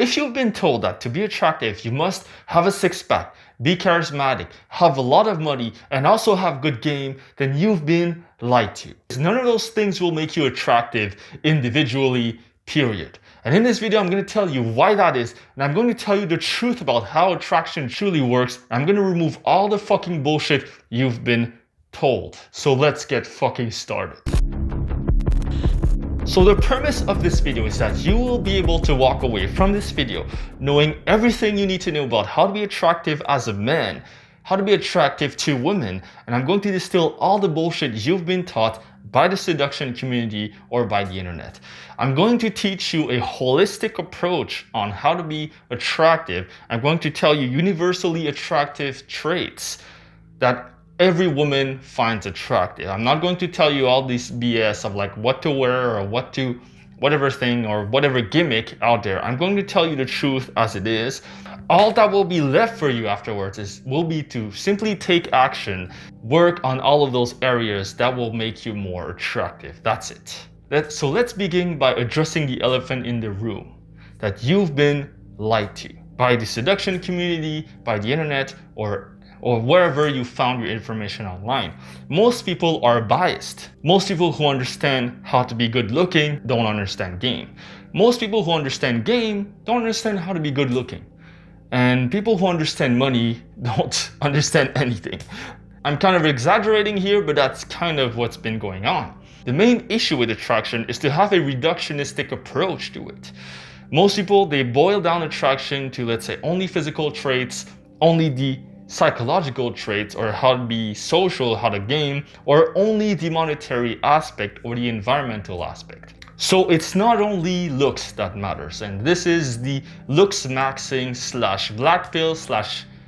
if you've been told that to be attractive, you must have a six-pack, be charismatic, have a lot of money, and also have good game, then you've been lied to. None of those things will make you attractive individually, period. And in this video, I'm going to tell you why that is, and I'm going to tell you the truth about how attraction truly works. I'm going to remove all the fucking bullshit you've been told. So let's get fucking started. So the premise of this video is that you will be able to walk away from this video knowing everything you need to know about how to be attractive as a man, how to be attractive to women, and I'm going to distill all the bullshit you've been taught by the seduction community or by the internet. I'm going to teach you a holistic approach on how to be attractive. I'm going to tell you universally attractive traits that every woman finds attractive. I'm not going to tell you all this BS of like what to wear or whatever thing or whatever gimmick out there. I'm going to tell you the truth as it is. All that will be left for you afterwards will be to simply take action, work on all of those areas that will make you more attractive. That's it. So let's begin by addressing the elephant in the room, that you've been lied to by the seduction community, by the internet, or wherever you found your information online. Most people are biased. Most people who understand how to be good looking don't understand game. Most people who understand game don't understand how to be good looking. And people who understand money don't understand anything. I'm kind of exaggerating here, but that's kind of what's been going on. The main issue with attraction is to have a reductionistic approach to it. Most people, they boil down attraction to, let's say, only physical traits, only the psychological traits, or how to be social, how to game, or only the monetary aspect or the environmental aspect. So it's not only looks that matters, and this is the Looksmaxxing / Blackpill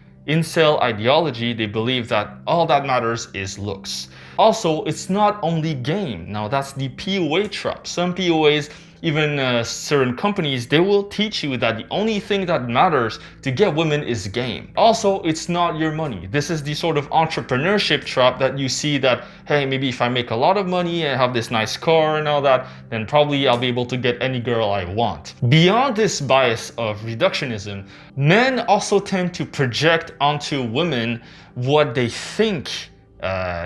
/ incel ideology. They believe that all that matters is looks. Also, it's not only game. Now that's the PUA trap. Some PUAs, even certain companies, they will teach you that the only thing that matters to get women is game. Also, it's not your money. This is the sort of entrepreneurship trap that you see that, hey, maybe if I make a lot of money and have this nice car and all that, then probably I'll be able to get any girl I want. Beyond this bias of reductionism, men also tend to project onto women what they think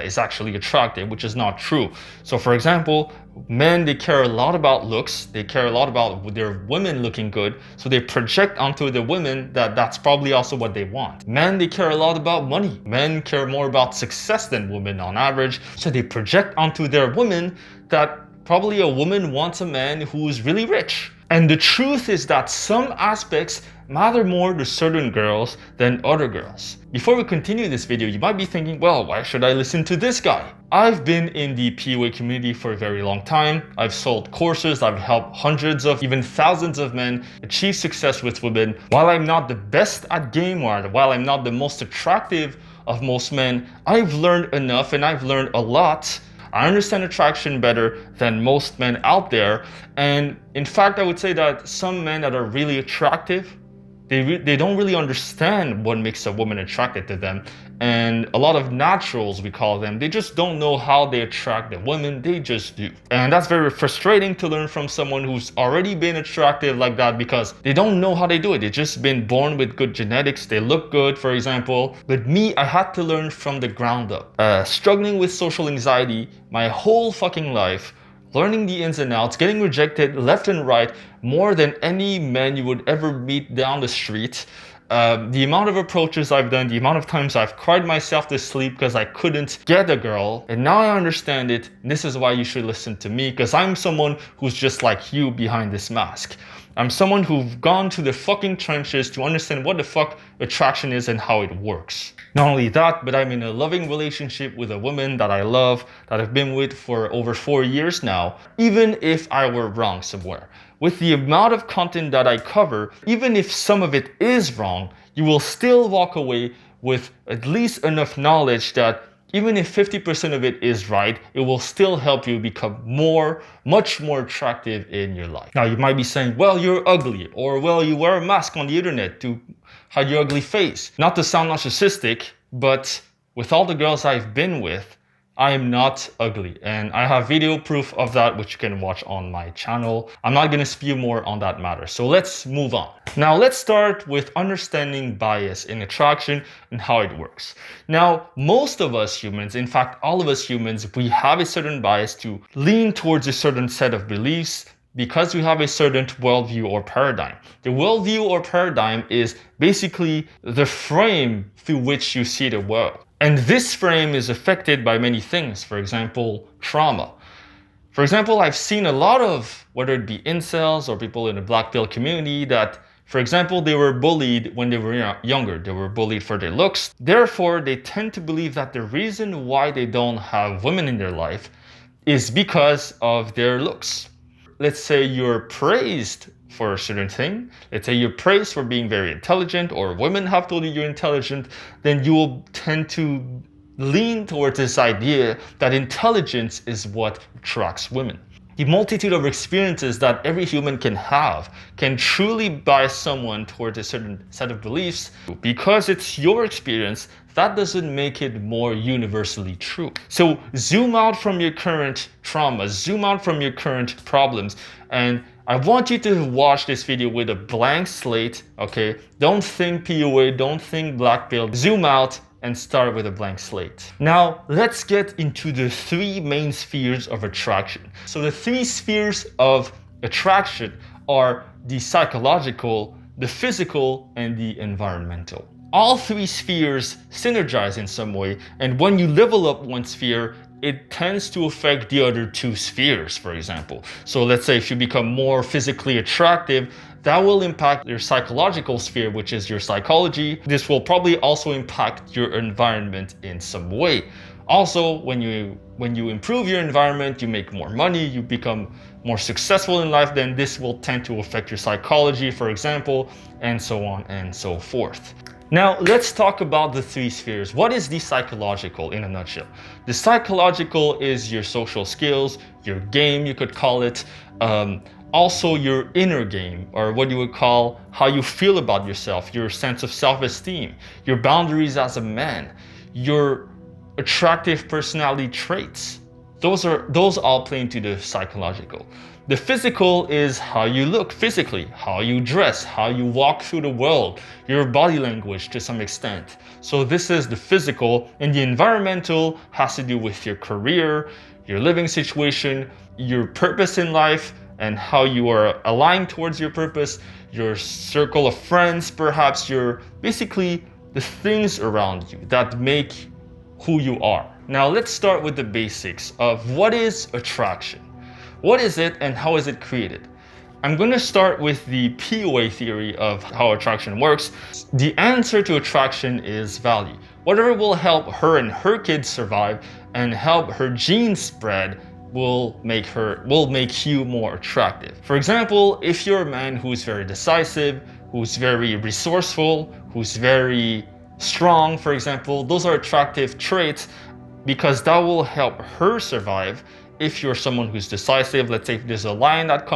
is actually attractive, which is not true. So for example, men, they care a lot about looks, they care a lot about their women looking good, so they project onto the women that that's probably also what they want. Men, they care a lot about money. Men care more about success than women on average, so they project onto their women that probably a woman wants a man who's really rich. And the truth is that some aspects matter more to certain girls than other girls. Before we continue this video, you might be thinking, well, why should I listen to this guy? I've been in the PUA community for a very long time. I've sold courses, I've helped hundreds of, even thousands of men achieve success with women. While I'm not the best at game, or while I'm not the most attractive of most men, I've learned enough, and I've learned a lot. I understand attraction better than most men out there. And in fact, I would say that some men that are really attractive, they don't really understand what makes a woman attracted to them. And a lot of naturals, we call them, they just don't know how they attract the women, they just do. And that's very frustrating to learn from someone who's already been attractive like that, because they don't know how they do it. They've just been born with good genetics, they look good, for example. But me, I had to learn from the ground up. Struggling with social anxiety my whole fucking life, learning the ins and outs, getting rejected left and right more than any man you would ever meet down the street. The amount of approaches I've done, the amount of times I've cried myself to sleep because I couldn't get a girl. And now I understand it. And this is why you should listen to me, because I'm someone who's just like you behind this mask. I'm someone who's gone to the fucking trenches to understand what the fuck attraction is and how it works. Not only that, but I'm in a loving relationship with a woman that I love, that I've been with for over 4 years now, even if I were wrong somewhere. With the amount of content that I cover, even if some of it is wrong, you will still walk away with at least enough knowledge that even if 50% of it is right, it will still help you become much more attractive in your life. Now, you might be saying, well, you're ugly, or well, you wear a mask on the internet to hide your ugly face. Not to sound narcissistic, but with all the girls I've been with, I am not ugly, and I have video proof of that, which you can watch on my channel. I'm not gonna spew more on that matter, so let's move on. Now let's start with understanding bias in attraction and how it works. Now, most of us humans, in fact all of us humans, we have a certain bias to lean towards a certain set of beliefs because we have a certain worldview or paradigm. The worldview or paradigm is basically the frame through which you see the world. And this frame is affected by many things, for example, trauma. For example, I've seen a lot of, whether it be incels or people in the Blackpill community, that, for example, they were bullied when they were younger. They were bullied for their looks. Therefore, they tend to believe that the reason why they don't have women in their life is because of their looks. Let's say you're praised for a certain thing. Let's say you're praised for being very intelligent, or women have told you you're intelligent, then you will tend to lean towards this idea that intelligence is what attracts women. The multitude of experiences that every human can have can truly bias someone towards a certain set of beliefs. Because it's your experience, that doesn't make it more universally true. So zoom out from your current trauma, zoom out from your current problems, and I want you to watch this video with a blank slate, okay? Don't think PUA, don't think Blackpill. Zoom out and start with a blank slate. Now, let's get into the three main spheres of attraction. So the three spheres of attraction are the psychological, the physical, and the environmental. All three spheres synergize in some way, and when you level up one sphere, it tends to affect the other two spheres, for example. So let's say if you become more physically attractive, that will impact your psychological sphere, which is your psychology. This will probably also impact your environment in some way. Also, when you improve your environment, you make more money, you become more successful in life, then this will tend to affect your psychology, for example, and so on and so forth. Now, let's talk about the three spheres. What is the psychological in a nutshell? The psychological is your social skills, your game, you could call it. Also your inner game, or what you would call how you feel about yourself, your sense of self-esteem, your boundaries as a man, your attractive personality traits. Those all play into the psychological. The physical is how you look physically, how you dress, how you walk through the world, your body language to some extent. So this is the physical, and the environmental has to do with your career, your living situation, your purpose in life, and how you are aligned towards your purpose, your circle of friends, perhaps basically the things around you that make who you are. Now let's start with the basics of what is attraction. What is it and how is it created? I'm going to start with the PUA theory of how attraction works. The answer to attraction is value. Whatever will help her and her kids survive and help her genes spread will make you more attractive. For example, if you're a man who's very decisive, who's very resourceful, who's very strong, for example, those are attractive traits because that will help her survive. If you're someone who's decisive, let's say if there's a lion that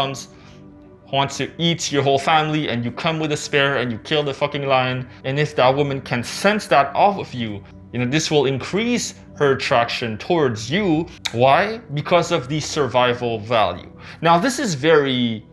wants to eat your whole family and you come with a spear and you kill the fucking lion, and if that woman can sense that off of you, this will increase her attraction towards you. Why? Because of the survival value. Now, this is very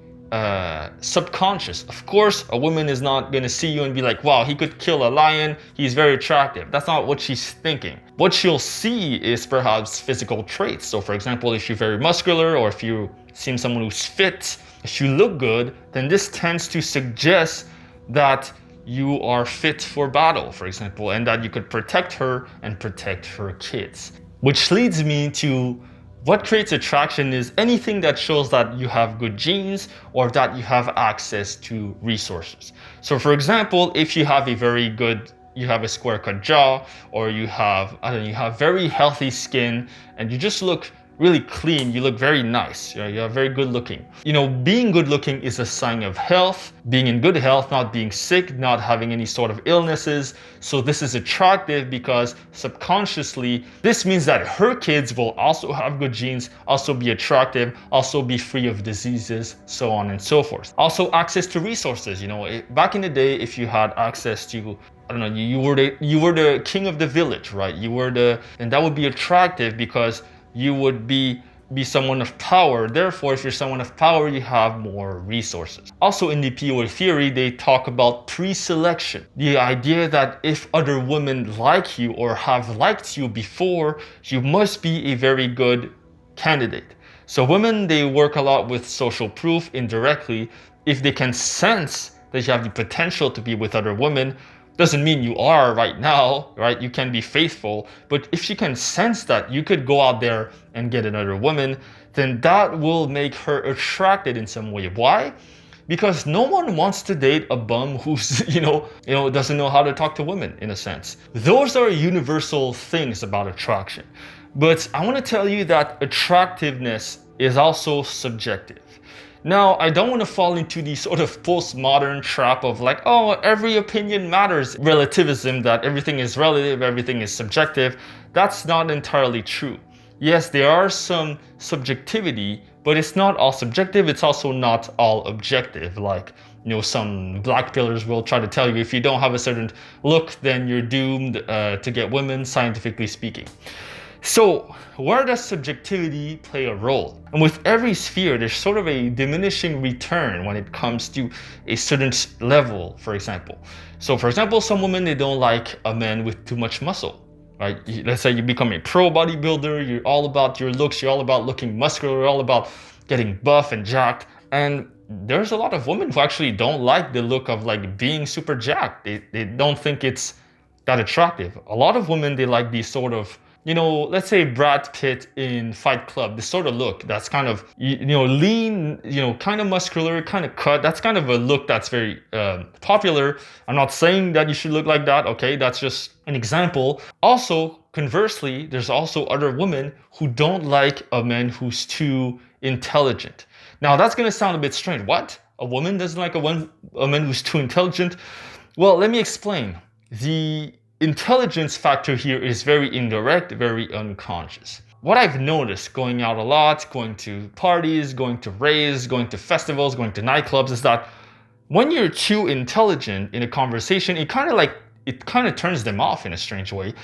subconscious. Of course, a woman is not going to see you and be like, wow, he could kill a lion, he's very attractive. That's not what she's thinking. What she'll see is perhaps physical traits. So for example, if you're very muscular, or if you seem someone who's fit, if you look good, then this tends to suggest that you are fit for battle, for example, and that you could protect her and protect her kids. Which leads me to what creates attraction is anything that shows that you have good genes or that you have access to resources. So for example, if you have you have a square cut jaw, or you have very healthy skin and you just look really clean, you look very nice, you're very good looking. You know, being good looking is a sign of health, being in good health, not being sick, not having any sort of illnesses. So this is attractive because subconsciously, this means that her kids will also have good genes, also be attractive, also be free of diseases, so on and so forth. Also access to resources. You know, back in the day, if you had access to, I don't know, you were the king of the village, right? And that would be attractive because you would be someone of power. Therefore, if you're someone of power, you have more resources. Also in the PUA theory, they talk about pre-selection. The idea that if other women like you or have liked you before, you must be a very good candidate. So women, they work a lot with social proof indirectly. If they can sense that you have the potential to be with other women, doesn't mean you are right now, right? You can be faithful, but if she can sense that you could go out there and get another woman, then that will make her attracted in some way. Why? Because no one wants to date a bum who's, doesn't know how to talk to women, in a sense. Those are universal things about attraction. But I want to tell you that attractiveness is also subjective. Now, I don't want to fall into the sort of postmodern trap of like, oh, every opinion matters, relativism, that everything is relative, everything is subjective. That's not entirely true. Yes, there are some subjectivity, but it's not all subjective. It's also not all objective. Like, some blackpillers will try to tell you if you don't have a certain look, then you're doomed to get women, scientifically speaking. So where does subjectivity play a role? And with every sphere, there's sort of a diminishing return when it comes to a certain level, for example. So for example, some women, they don't like a man with too much muscle, right? Let's say you become a pro bodybuilder, you're all about your looks, you're all about looking muscular, you're all about getting buff and jacked. And there's a lot of women who actually don't like the look of like being super jacked. They don't think it's that attractive. A lot of women, they like these sort of, let's say Brad Pitt in Fight Club, this sort of look that's kind of, lean, kind of muscular, kind of cut. That's kind of a look that's very popular. I'm not saying that you should look like that, okay? That's just an example. Also, conversely, there's also other women who don't like a man who's too intelligent. Now, that's gonna sound a bit strange. What? A woman doesn't like a man who's too intelligent? Well, let me explain. The intelligence factor here is very indirect, very unconscious. What I've noticed going out a lot, going to parties, going to raves, going to festivals, going to nightclubs, is that when you're too intelligent in a conversation, it kind of turns them off in a strange way.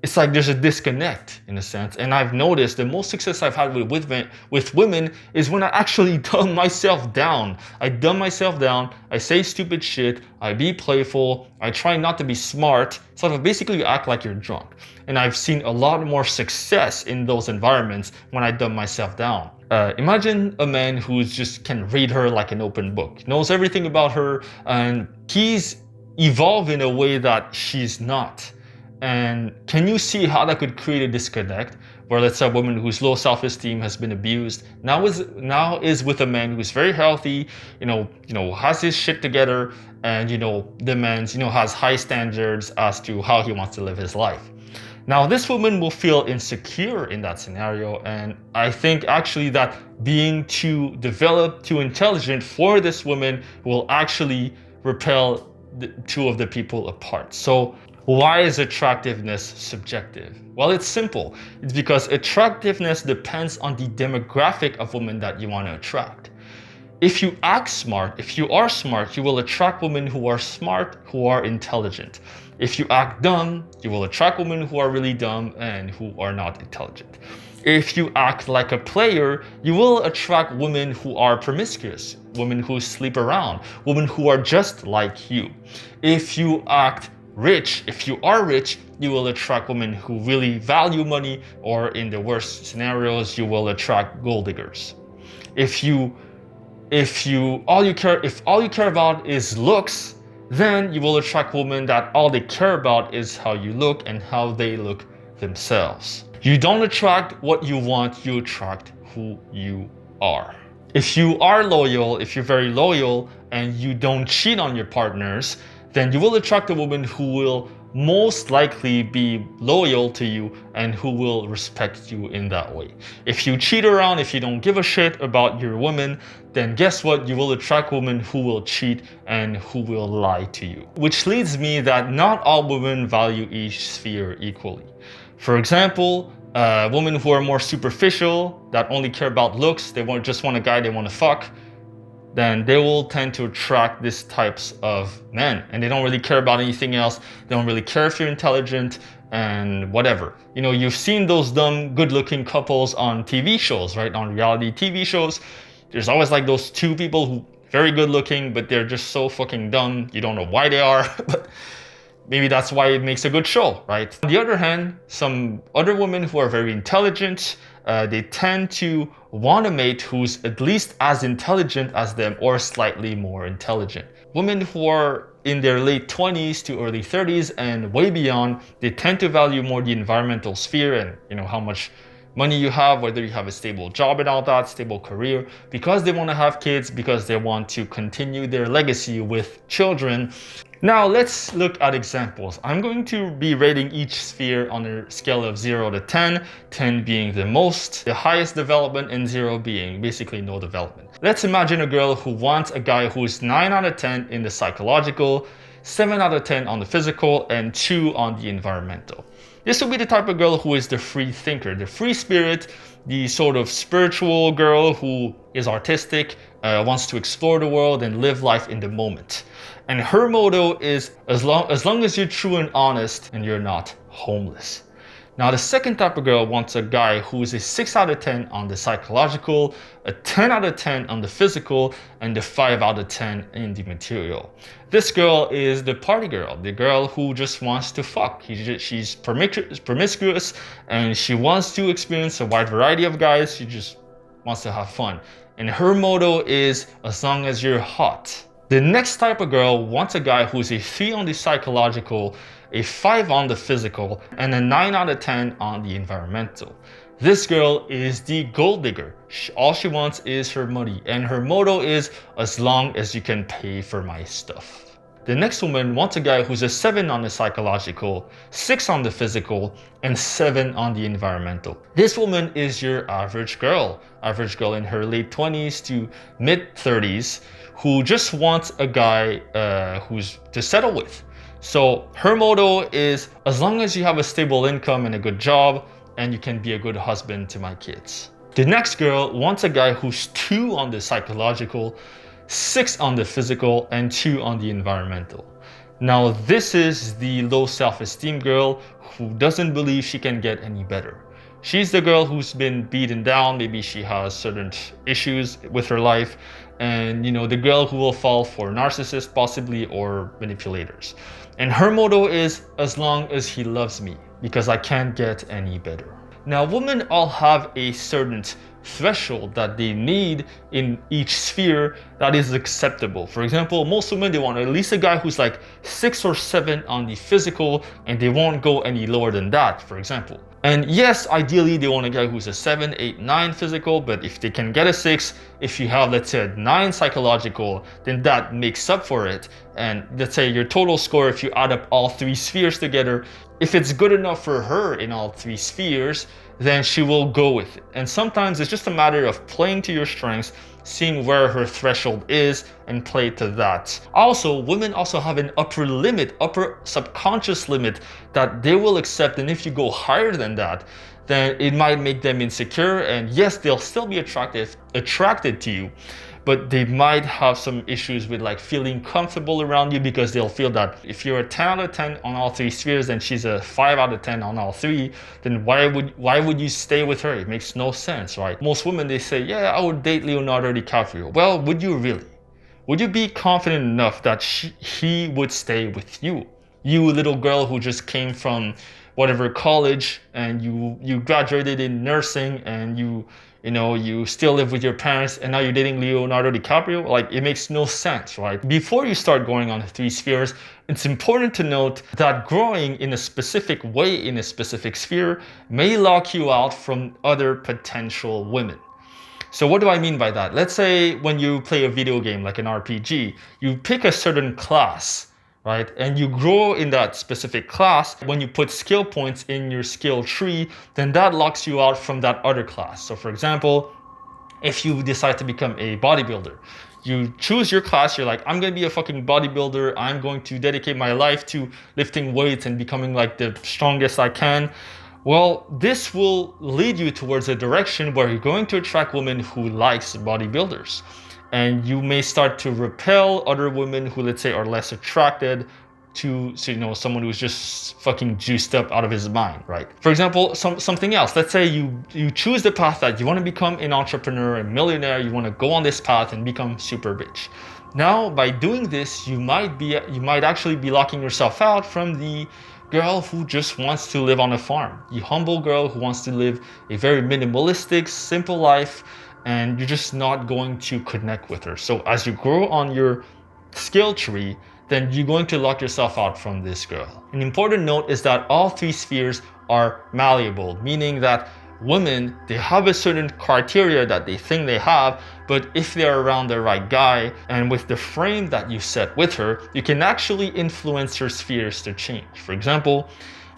It's like there's a disconnect in a sense. And I've noticed the most success I've had with women is when I actually dumb myself down. I dumb myself down, I say stupid shit, I be playful, I try not to be smart, sort of basically you act like you're drunk. And I've seen a lot more success in those environments when I dumb myself down. Imagine a man who just can read her like an open book, knows everything about her, and he's evolved in a way that she's not. And can you see how that could create a disconnect where, let's say, a woman whose low self-esteem has been abused now is with a man who's very healthy, has his shit together, and demands, has high standards as to how he wants to live his life. Now, this woman will feel insecure in that scenario, and I think actually that being too developed, too intelligent for this woman will actually repel the two of the people apart. So why is attractiveness subjective? Well, it's simple. It's because attractiveness depends on the demographic of women that you want to attract. If you act smart, if you are smart, you will attract women who are smart, who are intelligent. If you act dumb, you will attract women who are really dumb and who are not intelligent. If you act like a player, you will attract women who are promiscuous, women who sleep around, women who are just like you. If you act rich, if you are rich, you will attract women who really value money, or in the worst scenarios, you will attract gold diggers. If all you care about is looks, then you will attract women that all they care about is how you look and how they look themselves. You don't attract what you want, you attract who you are. If you are loyal, if you're very loyal and you don't cheat on your partners, then you will attract a woman who will most likely be loyal to you and who will respect you in that way. If you cheat around, if you don't give a shit about your woman, then guess what? You will attract women who will cheat and who will lie to you. Which leads me that not all women value each sphere equally. For example, women who are more superficial, that only care about looks, they just want a guy they want to fuck, then they will tend to attract these types of men, and they don't really care about anything else. They don't really care if you're intelligent and whatever. You know, you've seen those dumb, good-looking couples on TV shows, right? On reality TV shows, there's always like those two people who very good-looking, but they're just so fucking dumb. You don't know why they are, but maybe that's why it makes a good show, right? On the other hand, some other women who are very intelligent, they tend to want a mate who's at least as intelligent as them or slightly more intelligent. Women who are in their late 20s to early 30s and way beyond, they tend to value more the environmental sphere and, you know, how much money you have, whether you have a stable job and all that, stable career, because they want to have kids, because they want to continue their legacy with children. Now let's look at examples. I'm going to be rating each sphere on a scale of 0 to 10, 10 being the most, the highest development, and 0 being basically no development. Let's imagine a girl who wants a guy who's 9 out of 10 in the psychological, 7 out of 10 on the physical, and 2 on the environmental. This will be the type of girl who is the free thinker, the free spirit, the sort of spiritual girl who is artistic, wants to explore the world and live life in the moment. And her motto is, as long as you're true and honest and you're not homeless. Now, the second type of girl wants a guy who's a 6 out of 10 on the psychological, a 10 out of 10 on the physical, and a 5 out of 10 in the material. This girl is the party girl, the girl who just wants to fuck. She's promiscuous and she wants to experience a wide variety of guys. She just wants to have fun. And her motto is, as long as you're hot. The next type of girl wants a guy who's a 3 on the psychological, a 5 on the physical, and a 9 out of 10 on the environmental. This girl is the gold digger. All she wants is her money, and her motto is, as long as you can pay for my stuff. The next woman wants a guy who's a 7 on the psychological, 6 on the physical, and 7 on the environmental. This woman is your average girl in her late 20s to mid 30s, who just wants a guy who's to settle with. So her motto is, as long as you have a stable income and a good job, and you can be a good husband to my kids. The next girl wants a guy who's 2 on the psychological, 6 on the physical, and 2 on the environmental. Now this is the low self-esteem girl who doesn't believe she can get any better. She's the girl who's been beaten down, maybe she has certain issues with her life, and you know, the girl who will fall for narcissists possibly or manipulators. And her motto is, as long as he loves me, because I can't get any better. Now women all have a certain threshold that they need in each sphere that is acceptable. For example, most women, they want at least a guy who's like 6 or 7 on the physical, and they won't go any lower than that, for example. And yes, ideally they want a guy who's a 7, 8, 9 physical, but if they can get a 6, if you have, let's say, a 9 psychological, then that makes up for it. And let's say your total score, if you add up all 3 spheres together, if it's good enough for her in all 3 spheres, then she will go with it. And sometimes it's just a matter of playing to your strengths, seeing where her threshold is, and play to that. Also, women also have an upper limit, upper subconscious limit that they will accept, and if you go higher than that, then it might make them insecure, and yes, they'll still be attracted to you, but they might have some issues with like feeling comfortable around you, because they'll feel that if you're a 10 out of 10 on all 3 spheres and she's a 5 out of 10 on all 3, then why would you stay with her? It makes no sense, right? Most women, they say, yeah, I would date Leonardo DiCaprio. Well, would you really? Would you be confident enough that he would stay with you? You little girl who just came from whatever college and you graduated in nursing and you still live with your parents and now you're dating Leonardo DiCaprio? Like, it makes no sense, right? Before you start going on the 3 spheres, it's important to note that growing in a specific way in a specific sphere may lock you out from other potential women. So what do I mean by that? Let's say when you play a video game like an RPG, you pick a certain class, right? And you grow in that specific class. When you put skill points in your skill tree, then that locks you out from that other class. So for example, if you decide to become a bodybuilder, you choose your class, you're like, I'm gonna be a fucking bodybuilder, I'm going to dedicate my life to lifting weights and becoming like the strongest I can. Well, this will lead you towards a direction where you're going to attract women who likes bodybuilders. And you may start to repel other women who, let's say, are less attracted to, someone who's just fucking juiced up out of his mind, right? For example, something else. Let's say you choose the path that you want to become an entrepreneur, a millionaire. You want to go on this path and become super rich. Now, by doing this, you might actually be locking yourself out from the girl who just wants to live on a farm, the humble girl who wants to live a very minimalistic, simple life, and you're just not going to connect with her. So as you grow on your skill tree, then you're going to lock yourself out from this girl. An important note is that all three spheres are malleable, meaning that women, they have a certain criteria that they think they have, but if they're around the right guy and with the frame that you set with her, you can actually influence her spheres to change. For example,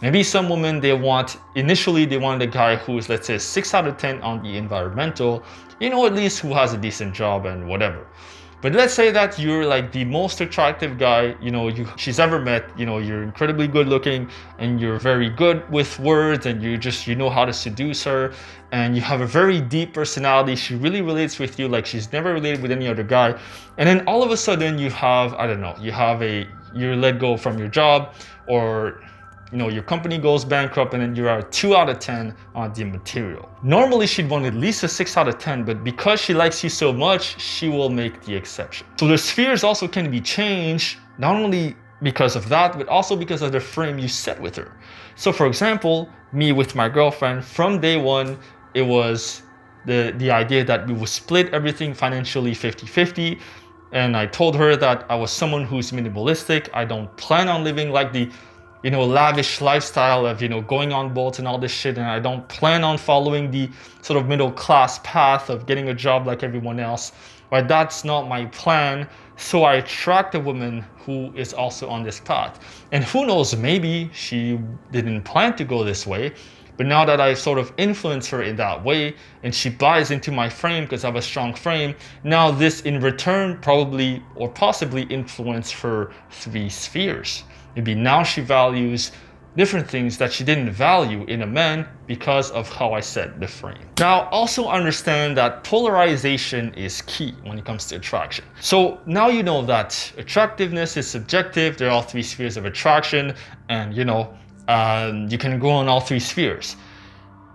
maybe some women, initially they want a guy who is, let's say, 6 out of 10 on the environmental, at least who has a decent job and whatever. But let's say that you're like the most attractive guy, she's ever met, you're incredibly good looking and you're very good with words and you know how to seduce her and you have a very deep personality. She really relates with you like she's never related with any other guy. And then all of a sudden you're let go from your job, or your company goes bankrupt, and then you're a 2 out of 10 on the material. Normally she'd want at least a 6 out of 10, but because she likes you so much, she will make the exception. So the spheres also can be changed, not only because of that, but also because of the frame you set with her. So for example, me with my girlfriend, from day one, it was the idea that we would split everything financially 50-50. And I told her that I was someone who's minimalistic. I don't plan on living like the lavish lifestyle of, going on boats and all this shit. And I don't plan on following the sort of middle class path of getting a job like everyone else, right? That's not my plan. So I attract a woman who is also on this path. And who knows, maybe she didn't plan to go this way, but now that I sort of influence her in that way and she buys into my frame because I have a strong frame, now this in return probably or possibly influence her 3 spheres. Maybe now she values different things that she didn't value in a man because of how I set the frame. Now, also understand that polarization is key when it comes to attraction. So now you know that attractiveness is subjective. There are all 3 spheres of attraction, and you can go on all 3 spheres.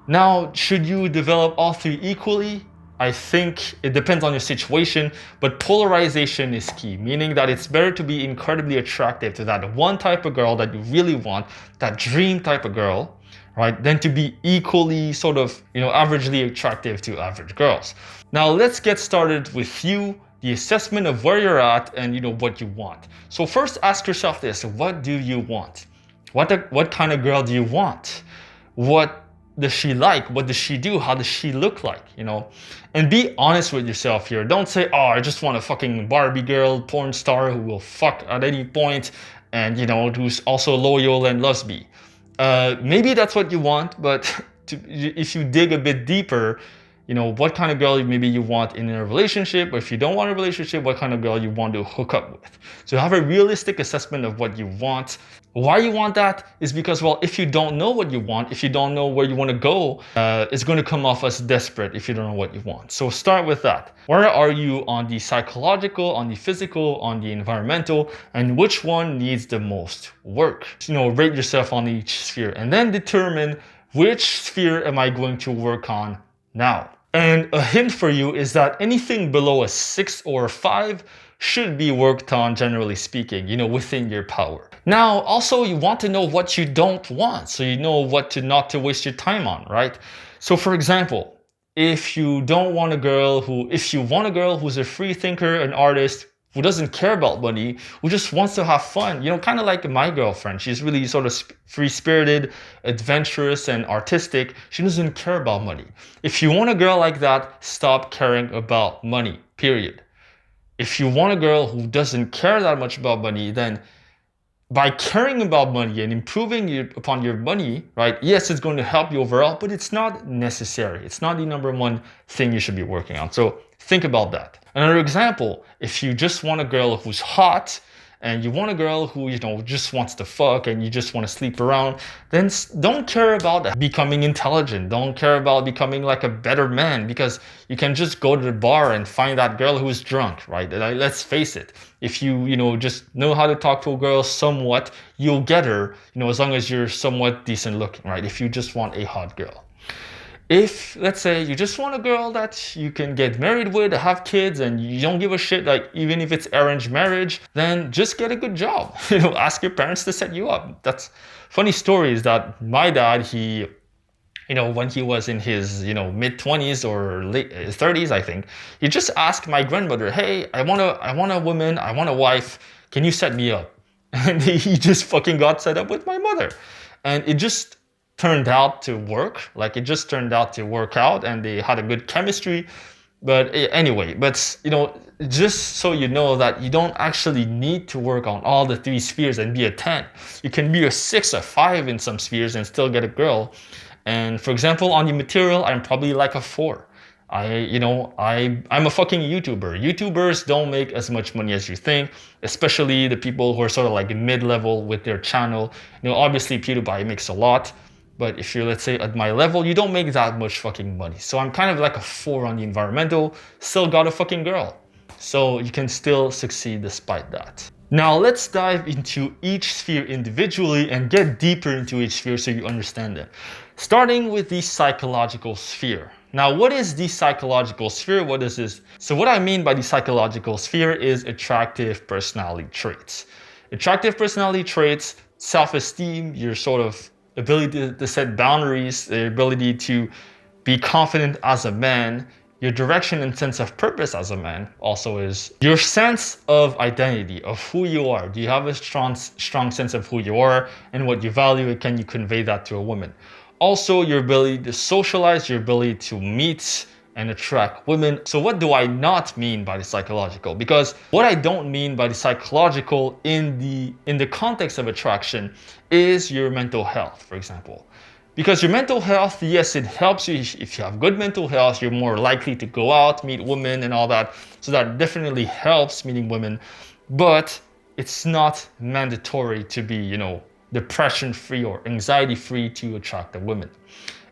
Now, should you develop all 3 equally? I think it depends on your situation, but polarization is key, meaning that it's better to be incredibly attractive to that one type of girl that you really want, that dream type of girl, right, than to be equally sort of, averagely attractive to average girls. Now, let's get started with the assessment of where you're at and, what you want. So first ask yourself this: what do you want? What kind of girl do you want? What does she like? What does she do? How does she look like? And be honest with yourself here. Don't say, oh, I just want a fucking Barbie girl, porn star who will fuck at any point and, who's also loyal and loves me. Maybe that's what you want, but if you dig a bit deeper, what kind of girl maybe you want in a relationship, or if you don't want a relationship, what kind of girl you want to hook up with. So have a realistic assessment of what you want. Why you want that is because, well, if you don't know what you want, if you don't know where you want to go, it's going to come off as desperate if you don't know what you want. So start with that. Where are you on the psychological, on the physical, on the environmental, and which one needs the most work? Rate yourself on each sphere and then determine which sphere am I going to work on now. And a hint for you is that anything below a 6 or a 5 should be worked on, generally speaking, within your power. Now, also, you want to know what you don't want, so you know what not to waste your time on, right? So for example, if you want a girl who's a free thinker, an artist, who doesn't care about money, who just wants to have fun, kind of like my girlfriend. She's really sort of free-spirited, adventurous, and artistic. She doesn't care about money. If you want a girl like that, stop caring about money, period. If you want a girl who doesn't care that much about money, then by caring about money and improving upon your money, right? Yes, it's going to help you overall, but it's not necessary. It's not the number one thing you should be working on. So think about that. Another example, if you just want a girl who's hot, and you want a girl who, just wants to fuck and you just want to sleep around, then don't care about becoming intelligent. Don't care about becoming like a better man, because you can just go to the bar and find that girl who's drunk, right? Let's face it. If you, just know how to talk to a girl somewhat, you'll get her, as long as you're somewhat decent looking, right? If you just want a hot girl. If, let's say, you just want a girl that you can get married with, have kids, and you don't give a shit, like even if it's arranged marriage, then just get a good job. Ask your parents to set you up. That's funny story is that my dad, he, when he was in his, mid-20s or late 30s, I think, he just asked my grandmother, hey, I want a woman, I want a wife, can you set me up? And he just fucking got set up with my mother. And it just turned out to work. Like, it just turned out to work out, and they had a good chemistry. But anyway, just so you know that you don't actually need to work on all the 3 spheres and be a 10. You can be a 6 or 5 in some spheres and still get a girl. And for example, on the material, I'm probably like a 4. I'm a fucking YouTuber. YouTubers don't make as much money as you think, especially the people who are sort of like mid-level with their channel. Obviously PewDiePie makes a lot, but if you're, let's say, at my level, you don't make that much fucking money. So I'm kind of like a 4 on the environmental, still got a fucking girl. So you can still succeed despite that. Now let's dive into each sphere individually and get deeper into each sphere so you understand them. Starting with the psychological sphere. Now, what is the psychological sphere? What is this? So what I mean by the psychological sphere is attractive personality traits. Attractive personality traits, self-esteem, your sort of ability to set boundaries, the ability to be confident as a man, your direction and sense of purpose as a man also is your sense of identity, of who you are. Do you have a strong sense of who you are and what you value, and can you convey that to a woman? Also, your ability to socialize, your ability to meet and attract women. So what do I not mean by the psychological? Because what I don't mean by the psychological in the context of attraction is your mental health, for example. Because your mental health, yes, it helps you. If you have good mental health, you're more likely to go out, meet women and all that. So that definitely helps meeting women, but it's not mandatory to be, depression-free or anxiety-free to attract a woman.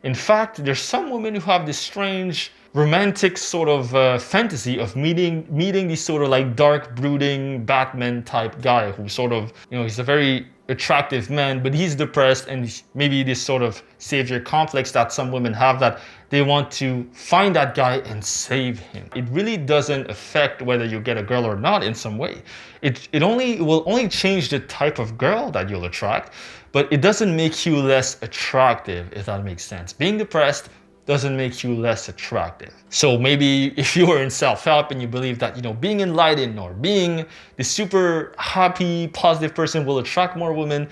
In fact, there's some women who have this strange romantic sort of fantasy of meeting this sort of like dark, brooding Batman type guy who sort of, he's a very attractive man, but he's depressed, and maybe this sort of savior complex that some women have, that they want to find that guy and save him. It really doesn't affect whether you get a girl or not in some way. It will only change the type of girl that you'll attract, but it doesn't make you less attractive, if that makes sense. Being depressed doesn't make you less attractive. So maybe if you are in self-help and you believe that, being enlightened or being the super happy, positive person will attract more women,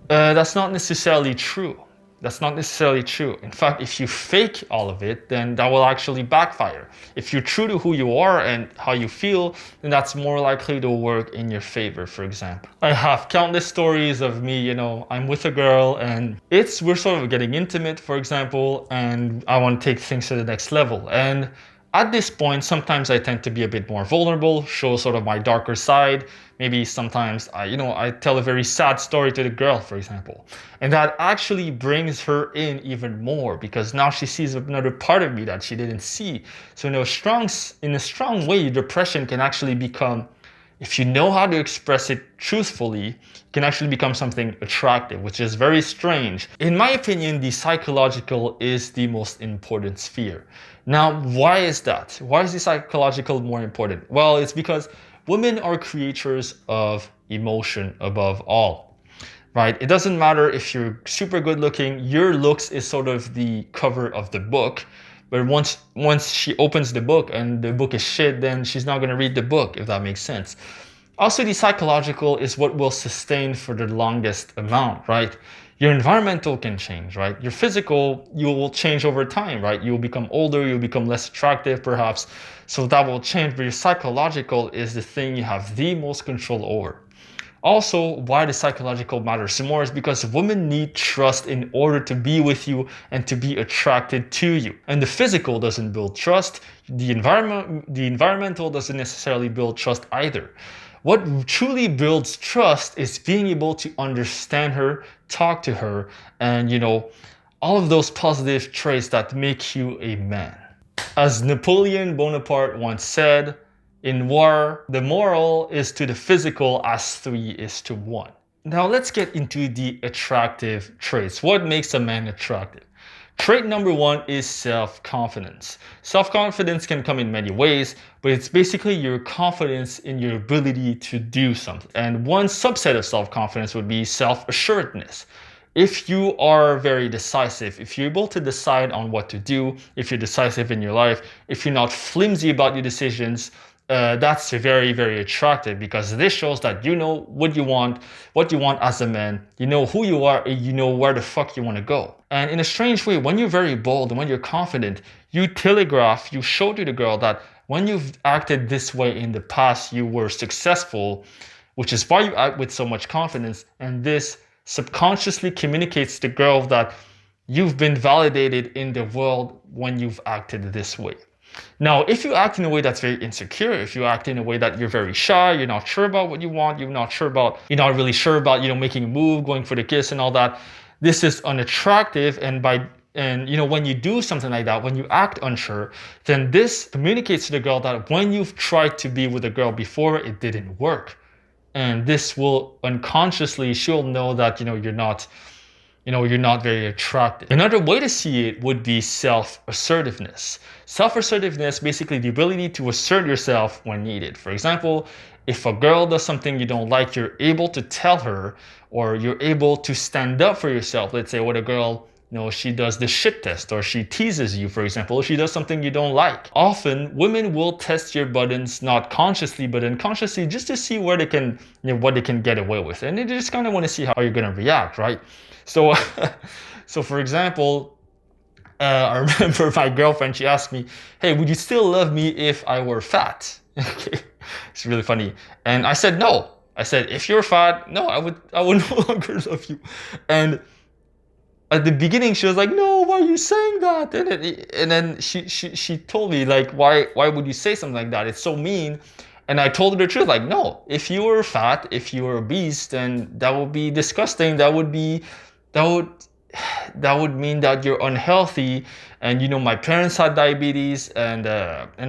that's not necessarily true. That's not necessarily true. In fact, if you fake all of it, then that will actually backfire. If you're true to who you are and how you feel, then that's more likely to work in your favor, for example. I have countless stories of me, I'm with a girl and we're sort of getting intimate, for example, and I want to take things to the next level. And at this point, sometimes I tend to be a bit more vulnerable, show sort of my darker side. Maybe sometimes I tell a very sad story to the girl, for example. And that actually brings her in even more, because now she sees another part of me that she didn't see. So in a strong way, depression can actually become, if you know how to express it truthfully, can actually become something attractive, which is very strange. In my opinion, the psychological is the most important sphere. Now, why is that? Why is the psychological more important? Well, it's because women are creatures of emotion above all, right? It doesn't matter if you're super good looking, your looks is sort of the cover of the book. But once she opens the book and the book is shit, then she's not going to read the book, if that makes sense. Also, the psychological is what will sustain for the longest amount, right? Your environmental can change, right? Your physical, you will change over time, right? You'll become older, you'll become less attractive perhaps. So that will change, but your psychological is the thing you have the most control over. Also, why the psychological matters more is because women need trust in order to be with you and to be attracted to you. And the physical doesn't build trust. The environmental doesn't necessarily build trust either. What truly builds trust is being able to understand her, talk to her, and all of those positive traits that make you a man. As Napoleon Bonaparte once said, in war, the moral is to the physical as 3 is to 1. Now let's get into the attractive traits. What makes a man attractive? Trait number 1 is self-confidence. Self-confidence can come in many ways, but it's basically your confidence in your ability to do something. And one subset of self-confidence would be self-assuredness. If you are very decisive, if you're able to decide on what to do, if you're decisive in your life, if you're not flimsy about your decisions, that's very, very attractive, because this shows that you know what you want as a man, you know who you are, and you know where the fuck you want to go. And in a strange way, when you're very bold and when you're confident, you show to the girl that when you've acted this way in the past, you were successful, which is why you act with so much confidence. And this subconsciously communicates to the girl that you've been validated in the world when you've acted this way. Now, if you act in a way that's very insecure, if you act in a way that you're very shy, you're not sure about what you want, you're not really sure about, making a move, going for the kiss and all that, this is unattractive. And when you do something like that, when you act unsure, then this communicates to the girl that when you've tried to be with a girl before, it didn't work. And this will unconsciously, she'll know that, you're not very attractive. Another way to see it would be self-assertiveness. Self-assertiveness, basically the ability to assert yourself when needed. For example, if a girl does something you don't like, you're able to tell her, or you're able to stand up for yourself. Let's say what a girl, she does the shit test, or she teases you, for example, she does something you don't like. Often, women will test your buttons, not consciously, but unconsciously, just to see where they can, what they can get away with. And they just kind of want to see how you're going to react, right? So for example, I remember my girlfriend, she asked me, hey, would you still love me if I were fat? Okay, it's really funny. And I said, no. I said, if you're fat, no, I would no longer love you. And at the beginning, she was like, no, why are you saying that? And then she told me, like, why would you say something like that? It's so mean. And I told her the truth, like, no, if you were fat, if you were obese, then that would be disgusting. That would mean that you're unhealthy. And my parents had diabetes and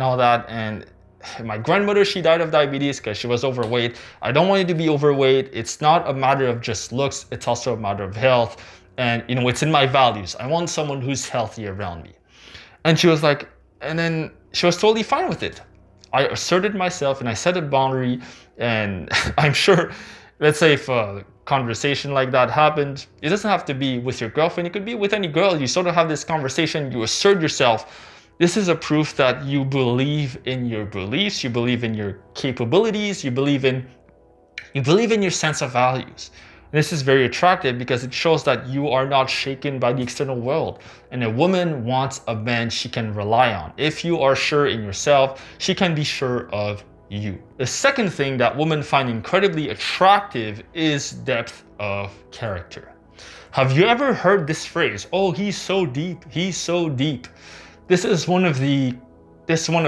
all that. And my grandmother, she died of diabetes because she was overweight. I don't want you to be overweight. It's not a matter of just looks. It's also a matter of health. And it's in my values. I want someone who's healthy around me. And she was like, and then she was totally fine with it. I asserted myself and I set a boundary. And I'm sure, let's say if a conversation like that happened, it doesn't have to be with your girlfriend. It could be with any girl. You sort of have this conversation, you assert yourself. This is a proof that you believe in your beliefs, you believe in your capabilities, you believe in your sense of values. And this is very attractive because it shows that you are not shaken by the external world. And a woman wants a man she can rely on. If you are sure in yourself, she can be sure of you. The second thing that women find incredibly attractive is depth of character. Have you ever heard this phrase? Oh, he's so deep. He's so deep. This is one of the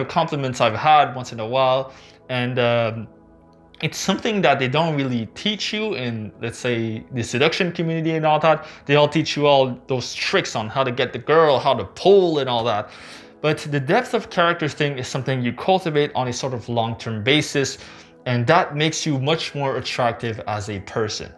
compliments I've had once in a while. And it's something that they don't really teach you in, let's say, the seduction community and all that. They all teach you all those tricks on how to get the girl, how to pull and all that. But the depth of character thing is something you cultivate on a sort of long-term basis, and that makes you much more attractive as a person.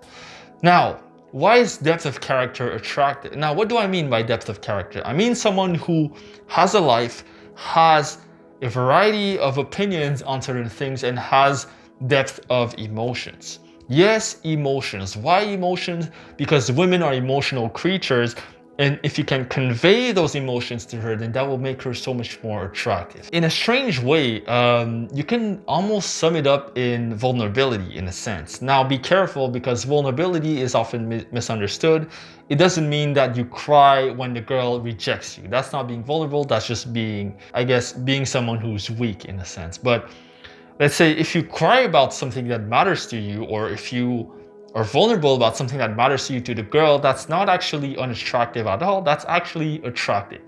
Now, why is depth of character attractive? Now, what do I mean by depth of character? I mean someone who has a life, has a variety of opinions on certain things, and has depth of emotions. Yes, emotions. Why emotions? Because women are emotional creatures. And if you can convey those emotions to her, then that will make her so much more attractive. In a strange way, you can almost sum it up in vulnerability in a sense. Now be careful, because vulnerability is often misunderstood. It doesn't mean that you cry when the girl rejects you. That's not being vulnerable. That's just being, I guess, being someone who's weak in a sense. But let's say if you cry about something that matters to you, or if you are vulnerable about something that matters to you to the girl, that's not actually unattractive at all. That's actually attractive.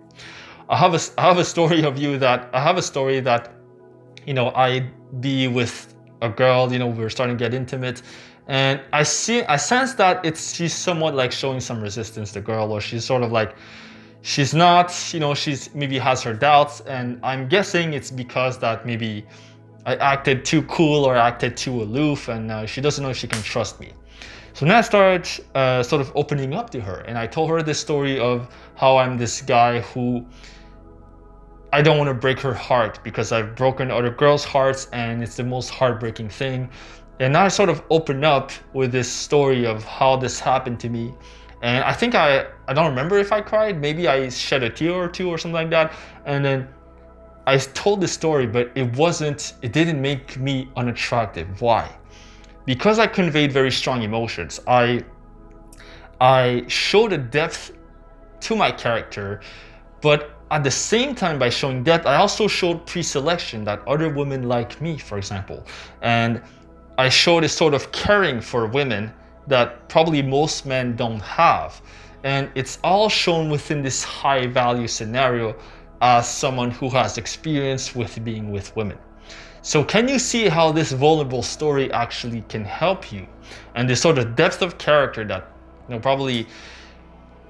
I have a story that, you know, I'd be with a girl, you know, we were starting to get intimate, and I sense that she's somewhat like showing some resistance, the girl, or she's sort of like, she's not, you know, she's maybe has her doubts, and I'm guessing it's because that maybe I acted too cool or acted too aloof, and she doesn't know if she can trust me. So then I started sort of opening up to her, and I told her this story of how I'm this guy who, I don't want to break her heart because I've broken other girls' hearts and it's the most heartbreaking thing. And I sort of opened up with this story of how this happened to me. And I think I don't remember if I cried, maybe I shed a tear or two or something like that. And then I told this story, but it didn't make me unattractive. Why? Because I conveyed very strong emotions. I showed a depth to my character, but at the same time, by showing depth, I also showed pre-selection, that other women like me, for example. And I showed a sort of caring for women that probably most men don't have. And it's all shown within this high value scenario as someone who has experience with being with women. So can you see how this vulnerable story actually can help you? And this sort of depth of character that, you know, probably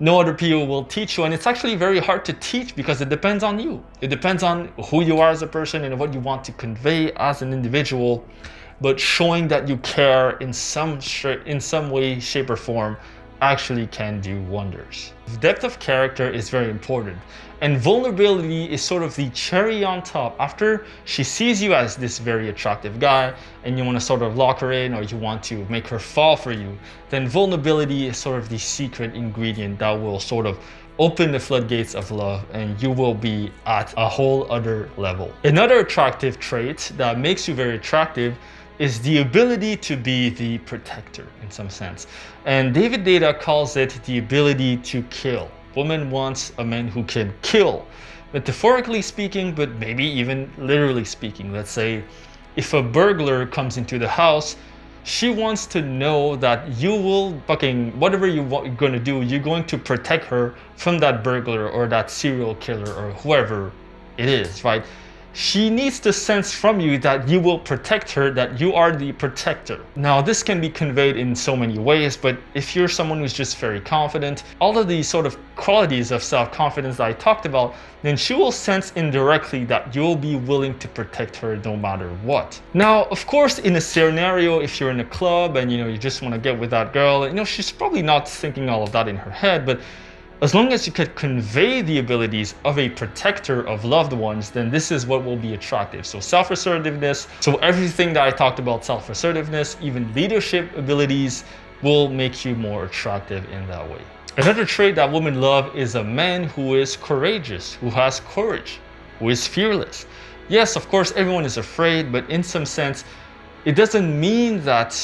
no other PUA will teach you. And it's actually very hard to teach because it depends on you. It depends on who you are as a person and what you want to convey as an individual. But showing that you care in some way, shape, or form actually can do wonders. Depth of character is very important. And vulnerability is sort of the cherry on top. After she sees you as this very attractive guy and you want to sort of lock her in, or you want to make her fall for you, then vulnerability is sort of the secret ingredient that will sort of open the floodgates of love, and you will be at a whole other level. Another attractive trait that makes you very attractive is the ability to be the protector in some sense. And David Deida calls it the ability to kill. Woman wants a man who can kill, metaphorically speaking, but maybe even literally speaking. Let's say if a burglar comes into the house, she wants to know that you will fucking, whatever you're going to do, you're going to protect her from that burglar or that serial killer or whoever it is, right? She needs to sense from you that you will protect her, that you are the protector. Now, this can be conveyed in so many ways, but if you're someone who's just very confident, all of these sort of qualities of self-confidence that I talked about, then she will sense indirectly that you'll be willing to protect her no matter what. Now, of course, in a scenario, if you're in a club and you just want to get with that girl, she's probably not thinking all of that in her head, but as long as you could convey the abilities of a protector of loved ones, then this is what will be attractive. So self-assertiveness, so everything that I talked about, self-assertiveness, even leadership abilities, will make you more attractive in that way. Another trait that women love is a man who is courageous, who has courage, who is fearless. Yes, of course, everyone is afraid, but in some sense, it doesn't mean that,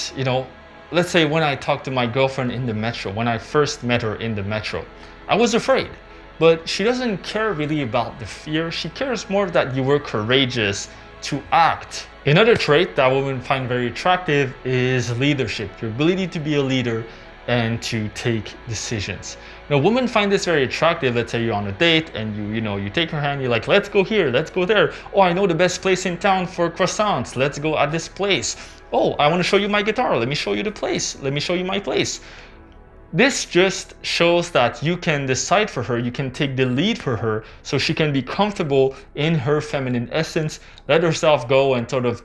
let's say when I talked to my girlfriend in the metro, when I first met her in the metro, I was afraid, but she doesn't care really about the fear. She cares more that you were courageous to act. Another trait that women find very attractive is leadership, your ability to be a leader and to take decisions. Now, women find this very attractive. Let's say you're on a date and you take her hand, you're like, let's go here, let's go there. Oh, I know the best place in town for croissants. Let's go at this place. Oh, I want to show you my guitar. Let me show you the place. Let me show you my place. This just shows that you can decide for her, you can take the lead for her so she can be comfortable in her feminine essence, let herself go and sort of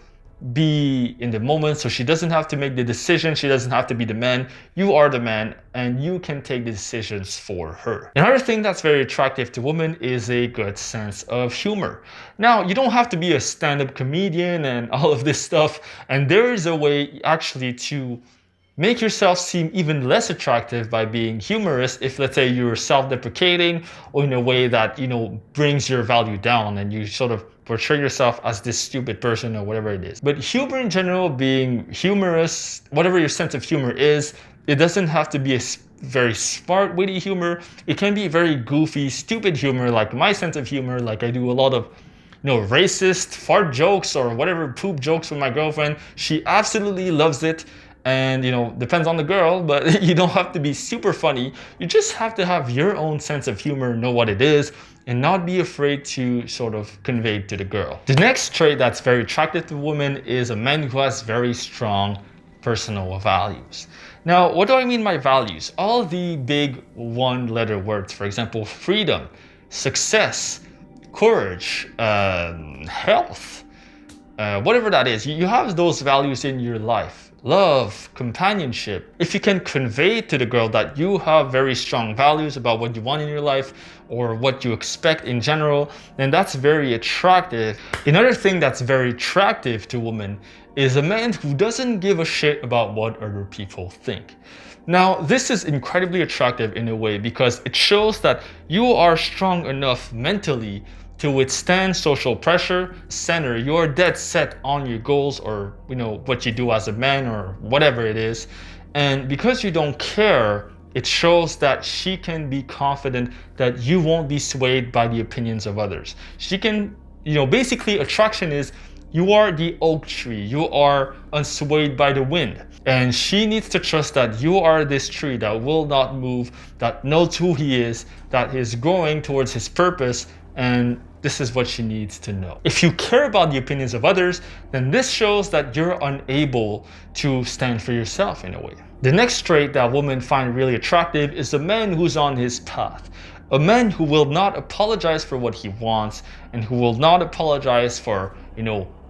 be in the moment so she doesn't have to make the decision, she doesn't have to be the man. You are the man and you can take the decisions for her. Another thing that's very attractive to women is a good sense of humor. Now, you don't have to be a stand-up comedian and all of this stuff, and there is a way actually to make yourself seem even less attractive by being humorous if, let's say, you're self-deprecating or in a way that, brings your value down and you sort of portray yourself as this stupid person or whatever it is. But humor in general, being humorous, whatever your sense of humor is, it doesn't have to be a very smart, witty humor. It can be very goofy, stupid humor, like my sense of humor. Like I do a lot of racist fart jokes or whatever poop jokes with my girlfriend, she absolutely loves it. And depends on the girl, but you don't have to be super funny. You just have to have your own sense of humor, know what it is, and not be afraid to sort of convey it to the girl. The next trait that's very attractive to women is a man who has very strong personal values. Now, what do I mean by values? All the big one-letter words, for example, freedom, success, courage, health, whatever that is, you have those values in your life. Love, companionship. If you can convey to the girl that you have very strong values about what you want in your life or what you expect in general, then that's very attractive. Another thing that's very attractive to women is a man who doesn't give a shit about what other people think. Now, this is incredibly attractive in a way because it shows that you are strong enough mentally to withstand social pressure, center, you're dead set on your goals or what you do as a man or whatever it is. And because you don't care, it shows that she can be confident that you won't be swayed by the opinions of others. She can, basically attraction is you are the oak tree, you are unswayed by the wind. And she needs to trust that you are this tree that will not move, that knows who he is, that is growing towards his purpose, and this is what she needs to know. If you care about the opinions of others, then this shows that you're unable to stand for yourself in a way. The next trait that women find really attractive is a man who's on his path. A man who will not apologize for what he wants and who will not apologize for,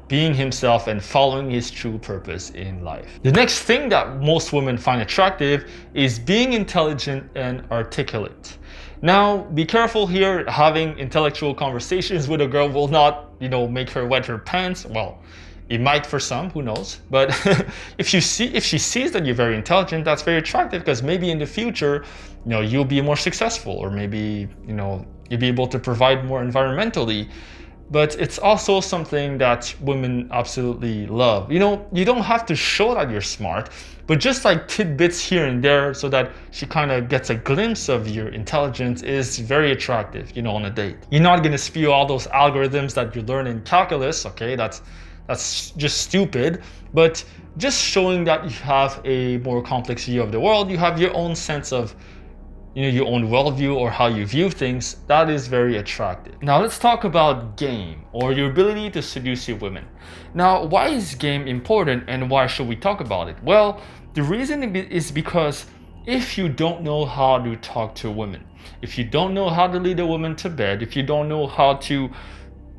being himself and following his true purpose in life. The next thing that most women find attractive is being intelligent and articulate. Now, be careful here. Having intellectual conversations with a girl will not, make her wet her pants. Well, it might for some, who knows? But if she sees that you're very intelligent, that's very attractive because maybe in the future, you'll be more successful, or maybe, you'll be able to provide more environmentally. But it's also something that women absolutely love. You don't have to show that you're smart, but just like tidbits here and there so that she kind of gets a glimpse of your intelligence is very attractive, on a date. You're not going to spew all those algorithms that you learn in calculus, okay? That's just stupid. But just showing that you have a more complex view of the world, you have your own sense of your own worldview or how you view things, that is very attractive. Now let's talk about game, or your ability to seduce your women. Now, why is game important and why should we talk about it? Well, the reason is because if you don't know how to talk to women, if you don't know how to lead a woman to bed, if you don't know how to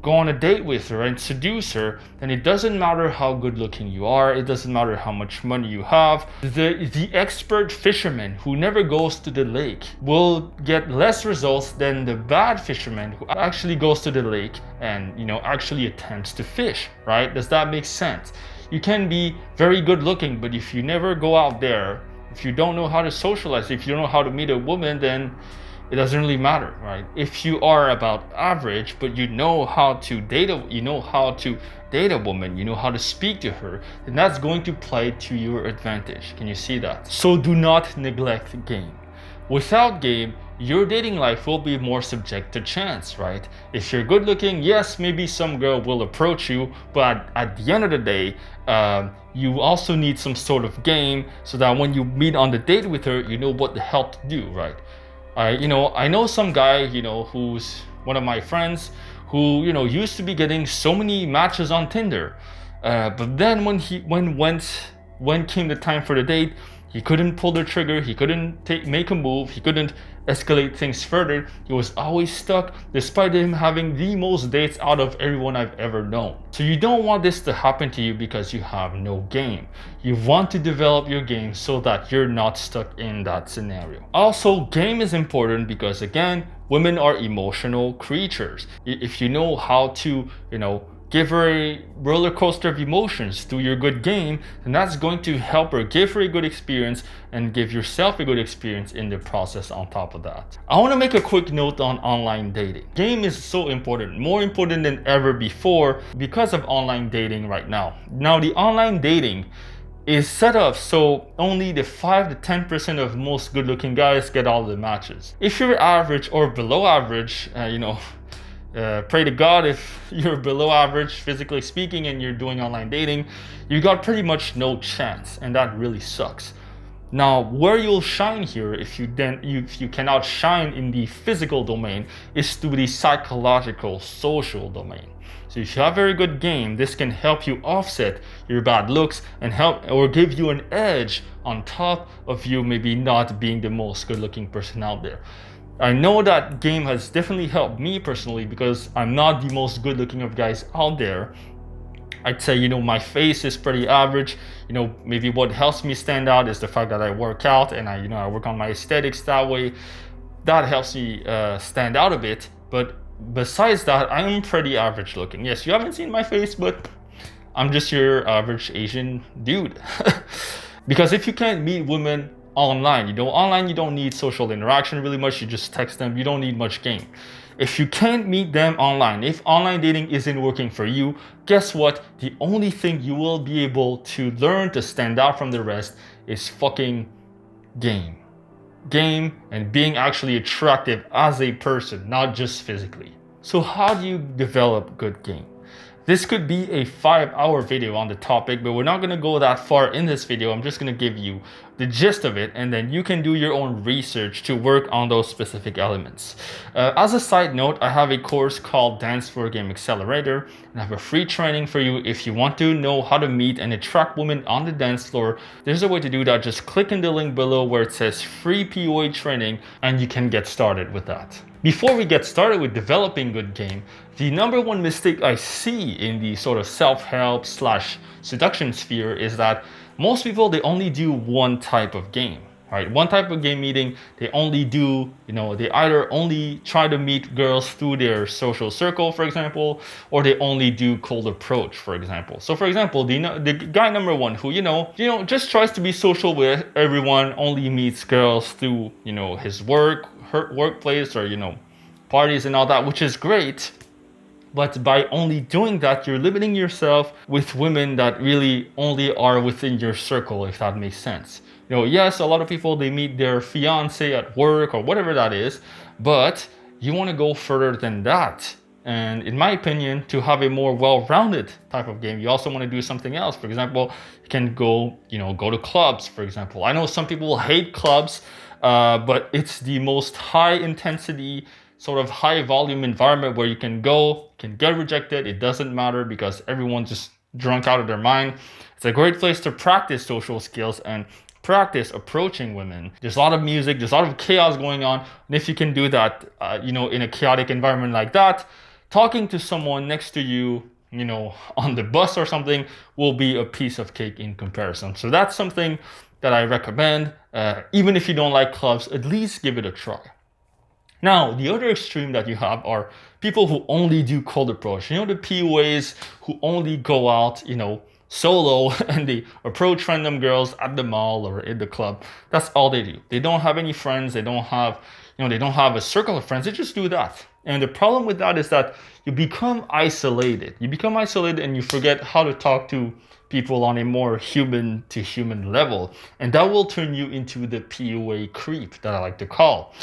go on a date with her and seduce her, then it doesn't matter how good looking you are, it doesn't matter how much money you have. The expert fisherman who never goes to the lake will get less results than the bad fisherman who actually goes to the lake and actually attempts to fish, right? Does that make sense? You can be very good looking, but if you never go out there, if you don't know how to socialize, if you don't know how to meet a woman, then it doesn't really matter, right? If you are about average, but you know how to date a woman, you know how to speak to her, then that's going to play to your advantage. Can you see that? So do not neglect game. Without game, your dating life will be more subject to chance, right? If you're good looking, yes, maybe some girl will approach you, but at the end of the day, you also need some sort of game so that when you meet on the date with her, you know what the hell to do, right? I know some guy, who's one of my friends who, used to be getting so many matches on Tinder. But then when came the time for the date, he couldn't pull the trigger, he couldn't make a move, he couldn't escalate things further. He was always stuck despite him having the most dates out of everyone I've ever known. So you don't want this to happen to you because you have no game. You want to develop your game so that you're not stuck in that scenario. Also, game is important because again, women are emotional creatures. If you know how to, give her a roller coaster of emotions through your good game, then that's going to help her, give her a good experience and give yourself a good experience in the process on top of that. I want to make a quick note on online dating. Game is so important, more important than ever before because of online dating right now. Now the online dating is set up so only the 5 to 10% of most good looking guys get all the matches. If you're average or below average, Pray to God if you're below average physically speaking and you're doing online dating, you got pretty much no chance, and that really sucks. Now, where you'll shine here, if you cannot shine in the physical domain, is through the psychological, social domain. So if you have a very good game, this can help you offset your bad looks and help or give you an edge on top of you maybe not being the most good-looking person out there. I know that game has definitely helped me personally because I'm not the most good-looking of guys out there. I'd say, you know, my face is pretty average. You know, maybe what helps me stand out is the fact that I work out and I work on my aesthetics that way. That helps me stand out a bit. But besides that, I am pretty average looking. Yes, you haven't seen my face, but I'm just your average Asian dude. Because if you can't meet women online, you don't need social interaction really much. You just text them. You don't need much game. If you can't meet them online, if online dating isn't working for you, guess what? The only thing you will be able to learn to stand out from the rest is fucking game. Game and being actually attractive as a person, not just physically. So how do you develop good game? This could be a 5-hour video on the topic, but we're not going to go that far in this video. I'm just going to give you the gist of it, and then you can do your own research to work on those specific elements. As a side note, I have a course called Dance Floor Game Accelerator, and I have a free training for you if you want to know how to meet and attract women on the dance floor. There's a way to do that. Just click in the link below where it says free PUA training, and you can get started with that. Before we get started with developing good game, the number one mistake I see in the sort of self-help / seduction sphere is that most people, they only do one type of game, right? One type of game meeting, they only do, they either only try to meet girls through their social circle, for example, or they only do cold approach, for example. So for example, the guy number one who, just tries to be social with everyone, only meets girls through, his work, her workplace, or, parties and all that, which is great. But by only doing that, you're limiting yourself with women that really only are within your circle, if that makes sense. Yes, a lot of people, they meet their fiance at work or whatever that is, but you want to go further than that. And in my opinion, to have a more well-rounded type of game, you also want to do something else. For example, you can go to clubs, for example. I know some people hate clubs, but it's the most high intensity, sort of high volume environment where you can get rejected. It doesn't matter because everyone's just drunk out of their mind. It's a great place to practice social skills and practice approaching women. There's a lot of music, there's a lot of chaos going on. And if you can do that, in a chaotic environment like that, talking to someone next to you, on the bus or something will be a piece of cake in comparison. So that's something that I recommend. Even if you don't like clubs, at least give it a try. Now, the other extreme that you have are people who only do cold approach. The PUAs who only go out, solo and they approach random girls at the mall or in the club. That's all they do. They don't have any friends. They don't have, they don't have a circle of friends. They just do that. And the problem with that is that you become isolated. You become isolated and you forget how to talk to people on a more human to human level. And that will turn you into the PUA creep that I like to call.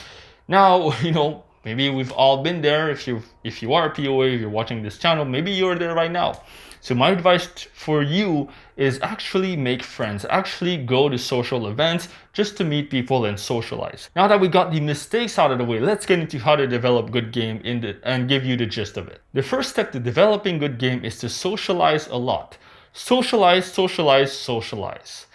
Now, maybe we've all been there. If you are a PUA, if you're watching this channel, maybe you're there right now. So my advice for you is actually make friends. Actually go to social events just to meet people and socialize. Now that we got the mistakes out of the way, let's get into how to develop good game and give you the gist of it. The first step to developing good game is to socialize a lot. Socialize, socialize, socialize.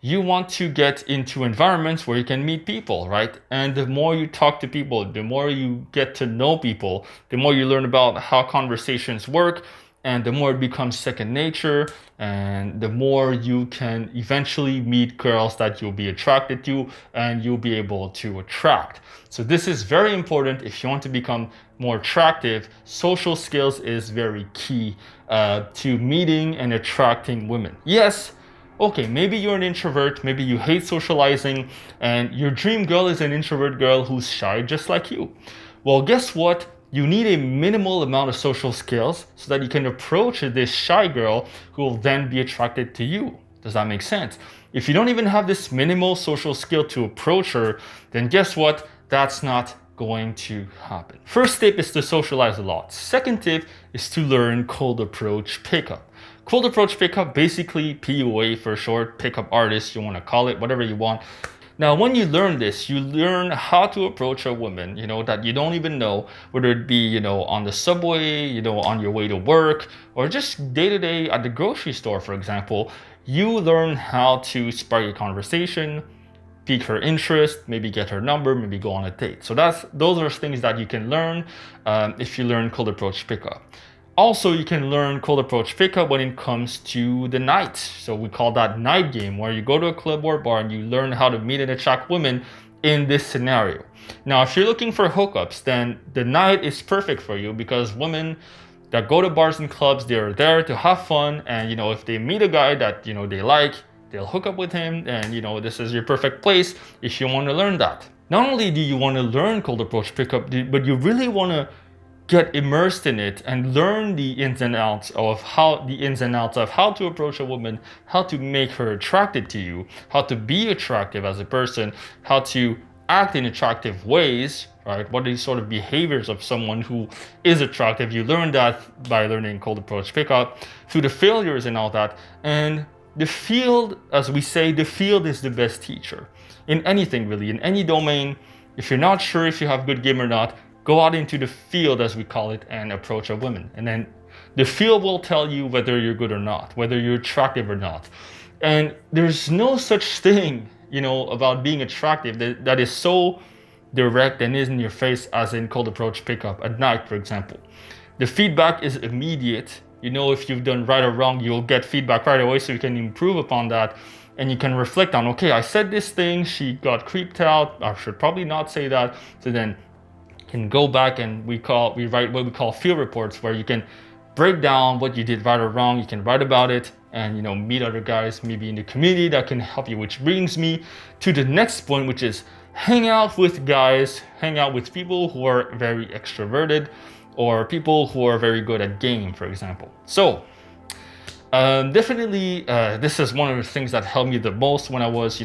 You want to get into environments where you can meet people, right? And the more you talk to people, the more you get to know people, the more you learn about how conversations work, and the more it becomes second nature, and the more you can eventually meet girls that you'll be attracted to and you'll be able to attract. So this is very important if you want to become more attractive. Social skills is very key to meeting and attracting women. Yes, okay, maybe you're an introvert, maybe you hate socializing, and your dream girl is an introvert girl who's shy just like you. Well, guess what? You need a minimal amount of social skills so that you can approach this shy girl who will then be attracted to you. Does that make sense? If you don't even have this minimal social skill to approach her, then guess what? That's not going to happen. First tip is to socialize a lot. Second tip is to learn cold approach pickup. Cold approach pickup, basically PUA for short, pickup artist, you want to call it, whatever you want. Now, when you learn this, you learn how to approach a woman, that you don't even know, whether it be, on the subway, on your way to work, or just day to day at the grocery store, for example. You learn how to spark a conversation, pique her interest, maybe get her number, maybe go on a date. So those are things that you can learn if you learn cold approach pickup. Also, you can learn cold approach pickup when it comes to the night. So we call that night game, where you go to a club or bar and you learn how to meet and attract women in this scenario. Now, if you're looking for hookups, then the night is perfect for you, because women that go to bars and clubs, they're there to have fun. And, if they meet a guy that, they like, they'll hook up with him. And, this is your perfect place if you want to learn that. Not only do you want to learn cold approach pickup, but you really want to get immersed in it and learn the ins and outs of how to approach a woman, how to make her attracted to you, how to be attractive as a person, how to act in attractive ways, right? What are these sort of behaviors of someone who is attractive? You learn that by learning cold approach pickup, through the failures and all that. And the field, as we say, the field is the best teacher in anything, really, in any domain. If you're not sure if you have good game or not, go out into the field, as we call it, and approach a woman. And then the field will tell you whether you're good or not, whether you're attractive or not. And there's no such thing, about being attractive that is so direct and is in your face as in cold approach pickup at night, for example. The feedback is immediate. If you've done right or wrong, you'll get feedback right away, so you can improve upon that. And you can reflect on, okay, I said this thing, she got creeped out, I should probably not say that. So then can go back and we write what we call field reports, where you can break down what you did right or wrong. You can write about it and meet other guys maybe in the community that can help you, which brings me to the next point, which is hang out with guys, hang out with people who are very extroverted, or people who are very good at game, for example. So definitely this is one of the things that helped me the most when I was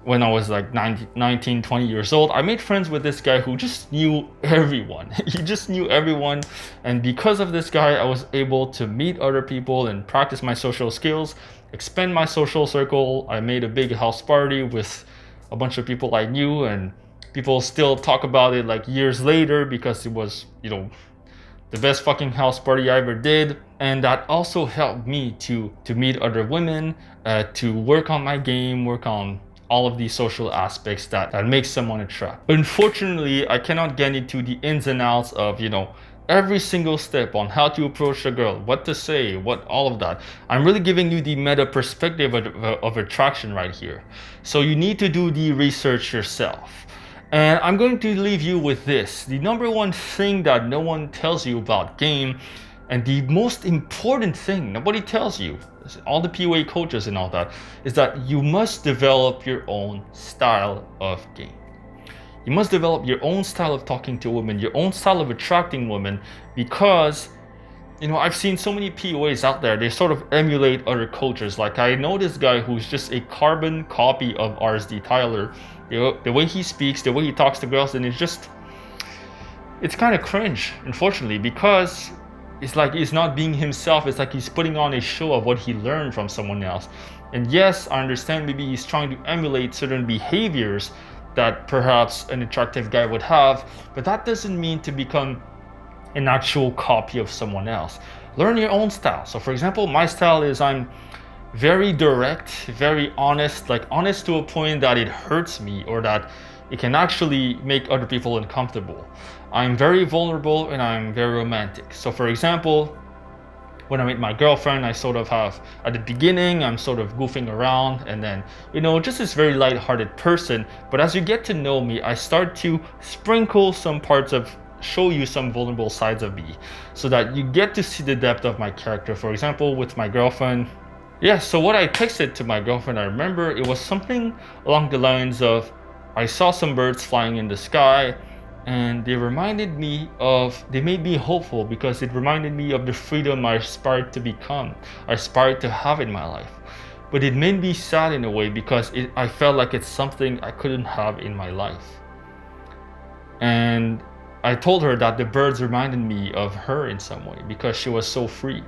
when I was like 19, 20 years old. I made friends with this guy who just knew everyone. He just knew everyone. And because of this guy, I was able to meet other people and practice my social skills, expand my social circle. I made a big house party with a bunch of people I knew, and people still talk about it like years later, because it was, the best fucking house party I ever did. And that also helped me to meet other women, to work on my game, work on all of these social aspects that make someone attractive. Unfortunately, I cannot get into the ins and outs of, every single step on how to approach a girl, what to say, all of that. I'm really giving you the meta perspective of attraction right here. So you need to do the research yourself. And I'm going to leave you with this. The number one thing that no one tells you about game, and the most important thing nobody tells you, all the PUA coaches and all that, is that you must develop your own style of game. You must develop your own style of talking to women, your own style of attracting women, because I've seen so many PUAs out there, they sort of emulate other coaches. Like, I know this guy who's just a carbon copy of RSD Tyler. The way he speaks, the way he talks to girls, and it's kind of cringe, unfortunately, because it's like he's not being himself. It's like he's putting on a show of what he learned from someone else. And yes, I understand maybe he's trying to emulate certain behaviors that perhaps an attractive guy would have, but that doesn't mean to become an actual copy of someone else. Learn your own style. So for example, my style is I'm very direct, very honest, like honest to a point that it hurts me, or that it can actually make other people uncomfortable. I'm very vulnerable and I'm very romantic. So for example, when I meet my girlfriend, I sort of have, at the beginning, I'm sort of goofing around, and then, just this very lighthearted person. But as you get to know me, I start to sprinkle some parts of, show you some vulnerable sides of me, so that you get to see the depth of my character. For example, with my girlfriend, so what I texted to my girlfriend, I remember it was something along the lines of, I saw some birds flying in the sky, and they made me hopeful, because it reminded me of the freedom I aspired to become, I aspired to have in my life. But it made me sad in a way, because I felt like it's something I couldn't have in my life. And I told her that the birds reminded me of her in some way because she was so free.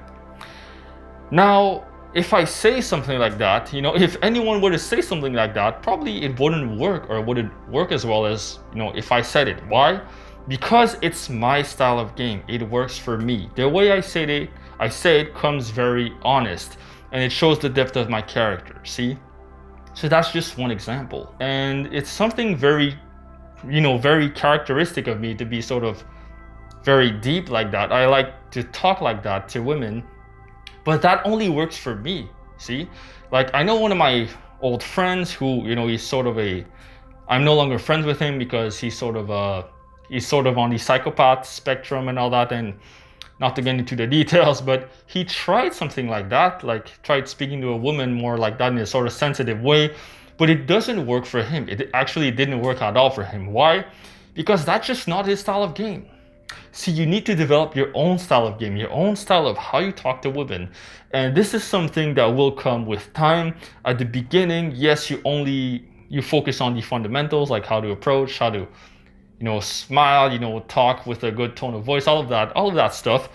Now, if I say something like that, you know, if anyone were to say something like that, probably it wouldn't work, or it wouldn't work as well as, you know, if I said it. Why? Because it's my style of game. It works for me. The way I say it comes very honest, and it shows the depth of my character, see? So that's just one example. And it's something very, you know, very characteristic of me to be sort of very deep like that. I like to talk like that to women, but that only works for me, see? Like, I know one of my old friends who, you know, he's sort of I'm no longer friends with him because he's sort of on the psychopath spectrum and all that, and not to get into the details, but he tried something like that, like tried speaking to a woman more like that in a sort of sensitive way, but it doesn't work for him. It actually didn't work at all for him. Why? Because that's just not his style of game. See, you need to develop your own style of game, your own style of how you talk to women. And this is something that will come with time. At the beginning, yes, you focus on the fundamentals, like how to approach, how to, you know, smile, you know, talk with a good tone of voice, all of that stuff.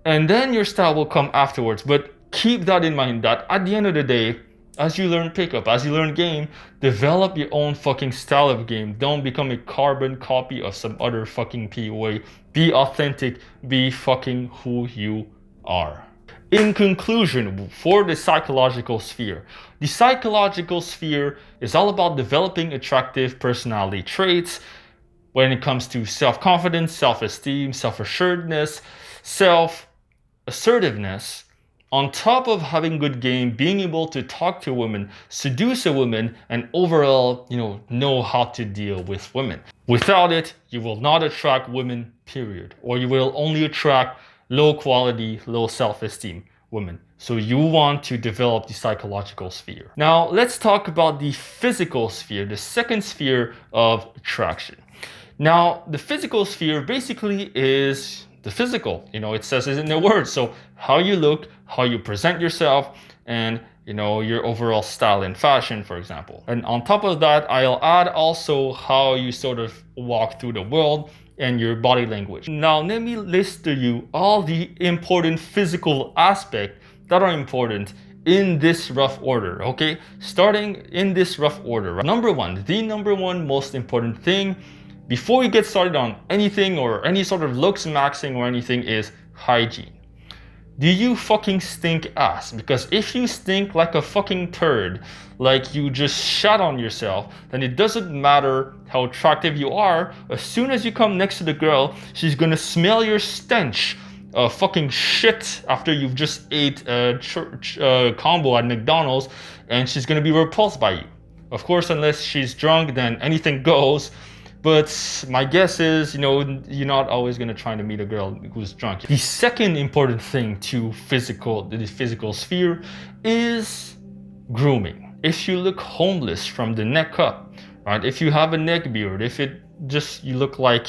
And then your style will come afterwards. But keep that in mind, that at the end of the day, as you learn pickup, as you learn game, develop your own fucking style of game. Don't become a carbon copy of some other fucking PUA. Be authentic, be fucking who you are. In conclusion, for the psychological sphere, the psychological sphere is all about developing attractive personality traits when it comes to self-confidence, self-esteem, self-assuredness, self-assertiveness. On top of having good game, being able to talk to women, seduce a woman, and overall, you know how to deal with women. Without it, you will not attract women, period. Or you will only attract low quality, low self-esteem women. So you want to develop the psychological sphere. Now, let's talk about the physical sphere, the second sphere of attraction. Now, the physical sphere basically is the physical, you know, it says it in the word. So how you look, how you present yourself, and, you know, your overall style and fashion, for example. And on top of that, I'll add also how you sort of walk through the world and your body language. Now, let me list to you all the important physical aspects that are important in this rough order, okay? Starting in this rough order. Number one, the number one most important thing before you get started on anything or any sort of Looksmaxxing or anything is hygiene. Do you fucking stink ass? Because if you stink like a fucking turd, like you just shat on yourself, then it doesn't matter how attractive you are. As soon as you come next to the girl, she's gonna smell your stench of fucking shit after you've just ate a combo at McDonald's, and she's gonna be repulsed by you. Of course, unless she's drunk, then anything goes. But my guess is, you know, you're not always going to try to meet a girl who's drunk. The second important thing to the physical sphere is grooming. If you look homeless from the neck up, right? If you have a neck beard, if you look like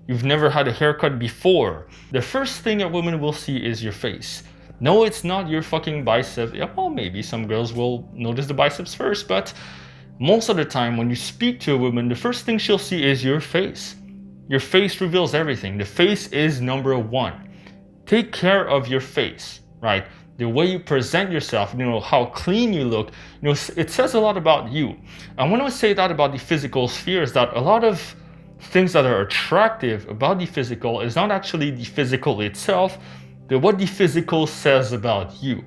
you've never had a haircut before, the first thing a woman will see is your face. No, it's not your fucking biceps. Yeah, well, maybe some girls will notice the biceps first, but most of the time when you speak to a woman, the first thing she'll see is your face. Your face reveals everything. The face is number one. Take care of your face, right? The way you present yourself, you know, how clean you look, you know, it says a lot about you. And when I say that about the physical sphere, is that a lot of things that are attractive about the physical is not actually the physical itself, but what the physical says about you.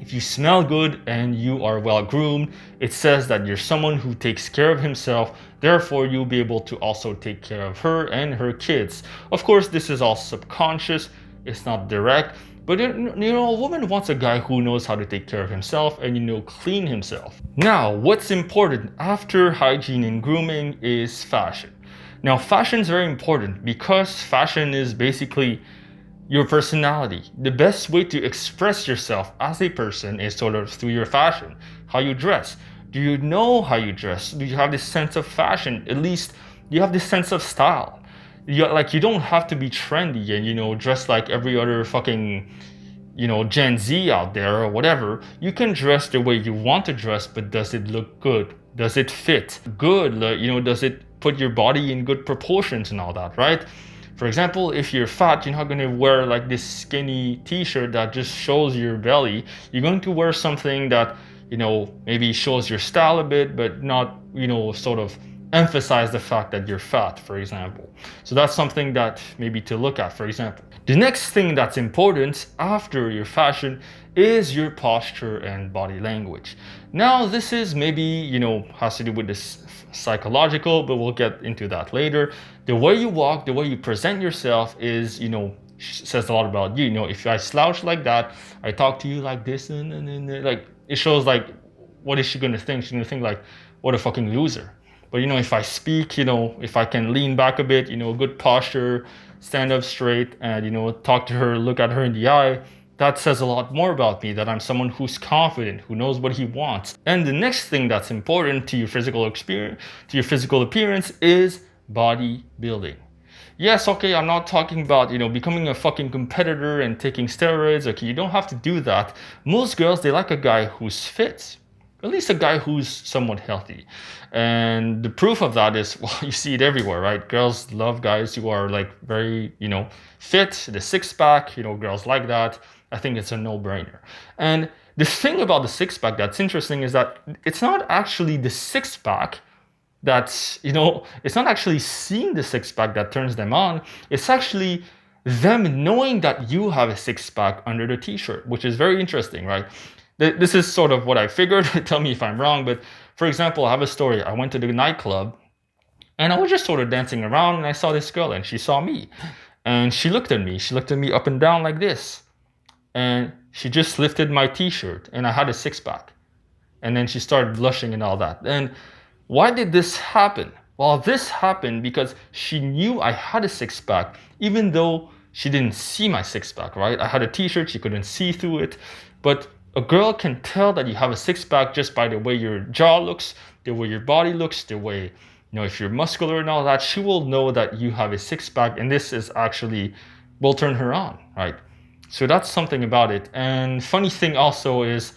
If you smell good and you are well groomed, it says that you're someone who takes care of himself. Therefore, you'll be able to also take care of her and her kids. Of course, this is all subconscious. It's not direct. But, you know, a woman wants a guy who knows how to take care of himself and, you know, clean himself. Now, what's important after hygiene and grooming is fashion. Now, fashion is very important because fashion is basically your personality. The best way to express yourself as a person is sort of through your fashion, how you dress. Do you know how you dress? Do you have this sense of fashion? At least you have this sense of style. You don't have to be trendy and, you know, dress like every other fucking, you know, Gen Z out there or whatever. You can dress the way you want to dress, but does it look good? Does it fit good? You know, does it put your body in good proportions and all that, right? For example, if you're fat, you're not going to wear like this skinny t-shirt that just shows your belly. You're going to wear something that, maybe shows your style a bit, but not, sort of emphasize the fact that you're fat, for example. So that's something that maybe to look at, for example. The next thing that's important after your fashion is your posture and body language. Now, this is maybe, has to do with this psychological, but we'll get into that later. The way you walk, the way you present yourself is, says a lot about you. If I slouch like that, I talk to you like this, and like, it shows like, what is she gonna think? She's gonna think like, what a fucking loser. But if I speak, if I can lean back a bit, good posture, stand up straight, and talk to her, look at her in the eye, that says a lot more about me, that I'm someone who's confident, who knows what he wants. And the next thing that's important to your physical experience, to your physical appearance, is bodybuilding. Yes, okay, I'm not talking about, becoming a fucking competitor and taking steroids. Okay, you don't have to do that. Most girls, they like a guy who's fit. At least a guy who's somewhat healthy. And the proof of that is, well, you see it everywhere, right? Girls love guys who are like very, fit, the six pack, girls like that. I think it's a no-brainer. And the thing about the six pack that's interesting is that it's not actually the six pack that's, it's not actually seeing the six pack that turns them on. It's actually them knowing that you have a six pack under the t-shirt, which is very interesting, right? This is sort of what I figured. Tell me if I'm wrong. But for example, I have a story. I went to the nightclub and I was just sort of dancing around and I saw this girl and she saw me and she looked at me. She looked at me up and down like this. And she just lifted my t-shirt and I had a six pack. And then she started blushing and all that. And why did this happen? Well, this happened because she knew I had a six pack, even though she didn't see my six pack, right? I had a t-shirt, she couldn't see through it. But a girl can tell that you have a six pack just by the way your jaw looks, the way your body looks, the way, if you're muscular and all that, she will know that you have a six pack. And this is actually will turn her on, right? So that's something about it. And funny thing also is,